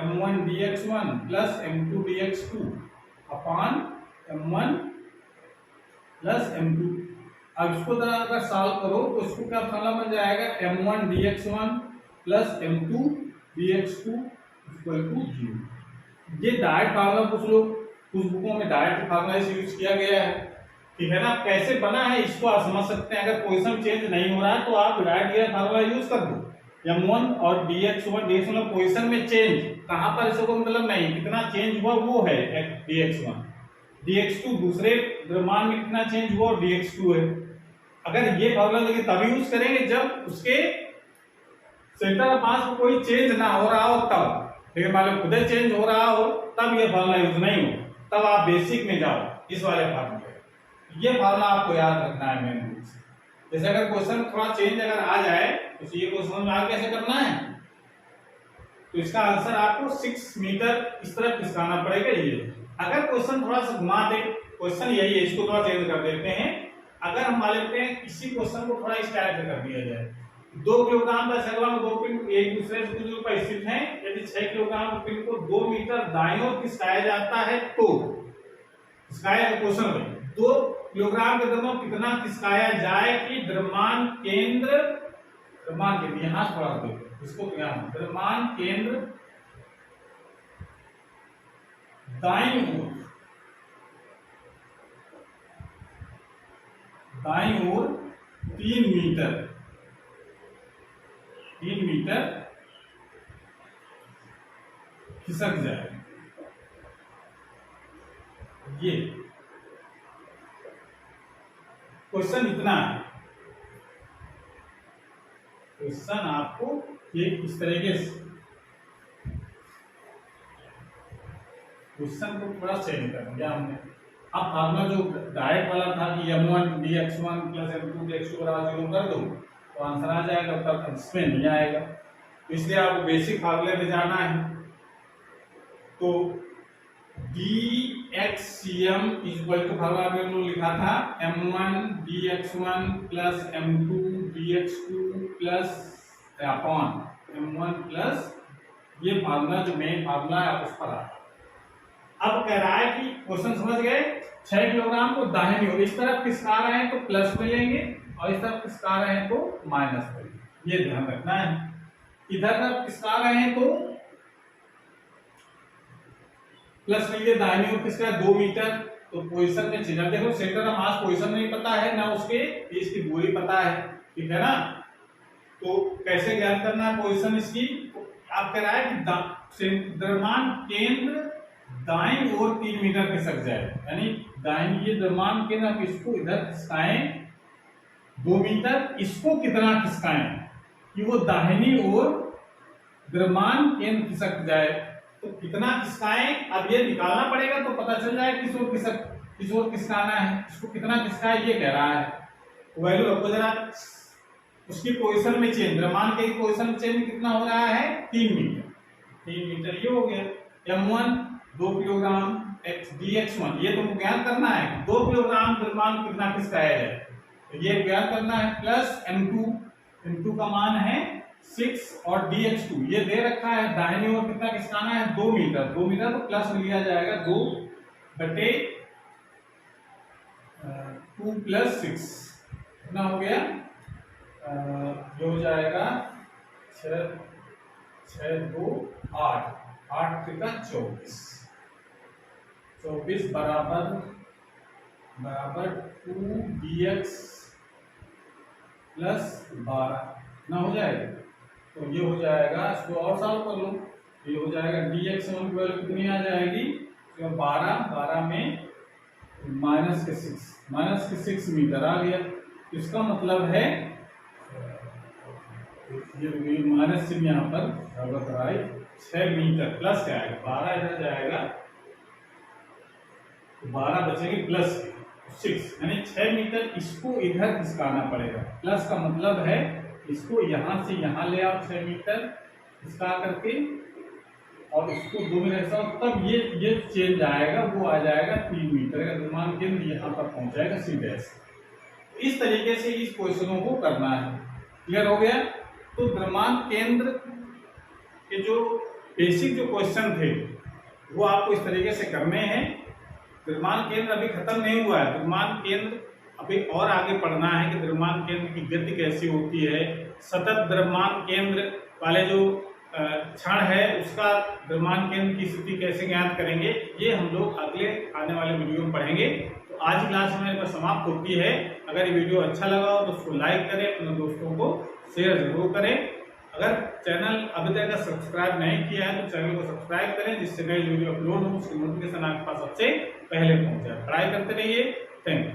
m1 dx1 plus m2 dx2 अपान m1 प्लस m2। अब इसको अगर सॉल्व करो तो इसको क्या फार्मूला बन जाएगा, m1 dx1 plus m2 dx2 equal to 0। ये डायरेक्ट फार्मूला कुछ लोग कुछ बुकों में डायरेक्ट फार्मूला यूज किया गया है, ठीक है ना। कैसे बना है इसको आप समझ सकते हैं। अगर पोजीशन चेंज नहीं हो रहा है तो आप डायरेक्ट ये फार्मूला यूज कर दो, m1 और dx1 पोजीशन में चेंज कहां पर, इसको मतलब नहीं कितना चेंज हुआ वो है dx1, dx2 दूसरे द्रव्यमान में कितना चेंज हुआ dx2 है। अगर ये फार्मूला लेके तब यूज करेंगे जब उसके सेंटर ऑफ मास में कोई चेंज ना हो रहा हो तब, लेकिन मान लो खुद चेंज हो रहा हो तब ये फार्मूला यूज नहीं हो, तब आप बेसिक में जाओ इस वाले फार्मूले। ये फार्मूला आपको याद रखना है मेन रूप से। जैसे अगर क्वेश्चन थोड़ा चेंज अगर आ जाए तो ये क्वेश्चन में आगे कैसे करना है, तो इसका आंसर आपको 6 मीटर इस तरफ खिसकाना पड़ेगा। ये अगर क्वेश्चन थोड़ा सा घुमा दे, क्वेश्चन यही है, इसको थोड़ा चेंज कर देते हैं। अगर हम मान लेते हैं किसी क्वेश्चन को थोड़ा इस टाइप से कर दिया जाए, 2 किलोग्राम का सगवा में 2 पिन एक दूसरे से कुछ दूर पर स्थित हैं, यदि 6 किलोग्राम पिन को 2 मीटर दाईं ओर खिसकाया जाता है तो खिसकाया क्वेश्चन में 2 किलोग्राम के द्रव्यमान कितना खिसकाया जाए कि द्रव्यमान केंद्र यहां थोड़ा दो इसको, द्रव्यमान केंद्र दाईं ओर 3 मीटर खिसक जाए। ये क्वेश्चन इतना है। क्वेश्चन आपको ये इस तरीके से क्वेश्चन को थोड़ा चेंज कर दिया हमने। अब फार्मूला जो डायरेक्ट वाला था कि m1 dx1 plus m2 dx2 बराबर 0 कर दो तो आंसर आ जाएगा, तब इसमें नहीं आएगा, तो इसलिए आपको बेसिक फार्मूले में जाना है। तो dxcm इक्वल टू फार्मूला में हमने लिखा था m1 dx1 plus m2 dx2 plus upon m1 plus ये फार्मूला जो मेन फार्मूला है उस पर आ। अब कह रहा है कि क्वेश्चन समझ गए, 6 किलोग्राम को दाहिनी ओर इस तरफ खिसका रहे हैं तो प्लस में लेंगे और इस तरफ खिसका रहे हैं तो माइनस में लेंगे, ये ध्यान रखना है। इधर तरफ खिसका रहे हैं तो प्लस लेंगे, दाहिनी ओर खिसका 2 मीटर, तो पोजीशन में चेंज। देखो सेंटर ऑफ मास पोजीशन नहीं पता है ना, उसके इसकी दूरी पता है, ठीक है ना। तो कैसे ज्ञात करना है पोजीशन इसकी, तो आप कह रहा है कि द्रव्यमान केंद्र दाईं ओर 3 मीटर खिसक जाए, यानी दाहिनी ये द्रव्यमान केंद्र आप इसको इधर खिसकाएं 2 मीटर, इसको कितना खिसकाएं कि वो दाहिनी ओर द्रव्यमान केंद्र खिसक जाए, तो कितना खिसकाएं अब ये निकालना पड़ेगा, तो पता चल जाए किस ओर खिसकाना है, इसको कितना खिसकाए ये कह रहा है। तो वैल्यू रखो जरा, उसकी पोजीशन में चेंज, द्रव्यमान के पोजीशन में चेंज कितना हो रहा है 3 मीटर, 3 मीटर ये हो गया। m1 2 किलोग्राम dx1 ये तुमको ज्ञात करना है, 2 किलोग्राम द्रव्यमान कितना खिसकाया है तो ये ज्ञात करना है, प्लस m2 का मान है 6 और dx2 ये दे रखा है, दाहिनी ओर कितना खिसकाना है 2 मीटर, 2 मीटर तो प्लस में लिया जाएगा 2 बटे 2 प्लस 6 कितना हो गया, ये हो जाएगा 6 2 8 8 त्रिका 24 बराबर 2 dx प्लस 12 ना हो जाएगा, तो ये हो जाएगा, इसको और सॉल्व कर लो, ये हो जाएगा dx1 की वैल्यू कितनी आ जाएगी, तो 12 में माइनस के 6 मीटर आ गया, इसका मतलब है ये माइनस चिन्ह यहाँ पर 6 मीटर प्लस क्या आएगा 12 इधर जाएगा तो 12 बचेंगे प्लस 6 यानी 6 मीटर इसको इधर खिसकाना पड़ेगा, प्लस का मतलब है इसको यहाँ से यहाँ ले आओ 6 मीटर खिसका करके और इसको 2 मीटर ऐसा, तब ये चेंज आएगा, वो आ जाएगा 3 मीटर का द्रव्यमान केंद्र यहाँ पर पहुंच जाएगा सीधे से। इस तरीके से इस क्वेश्चनों को करना है, क्लियर हो गया। तो द्रव्यमान केंद्र के जो बेसिक जो क्वेश्चन थे वो आपको इस तरीके से करने हैं। द्रव्यमान केंद्र अभी खत्म नहीं हुआ है, द्रव्यमान केंद्र अभी और आगे पढ़ना है कि द्रव्यमान केंद्र की गति कैसी होती है, सतत द्रव्यमान केंद्र वाले जो क्षण है उसका द्रव्यमान केंद्र की स्थिति कैसे ज्ञात करेंगे, ये हम लोग अगले आने वाले वीडियो में पढ़ेंगे। तो आज की क्लास हमारे पास समाप्त होती है। अगर ये वीडियो अच्छा लगा हो तो उसको लाइक करें, अपने दोस्तों को शेयर जरूर करें। अगर चैनल अभी तक सब्सक्राइब नहीं किया है तो चैनल को सब्सक्राइब करें, जिससे नई वीडियो अपलोड हो उसकी नोटिफिकेशन आपके पास सबसे पहले पहुंच जाए। ट्राई करते रहिए। Thank you.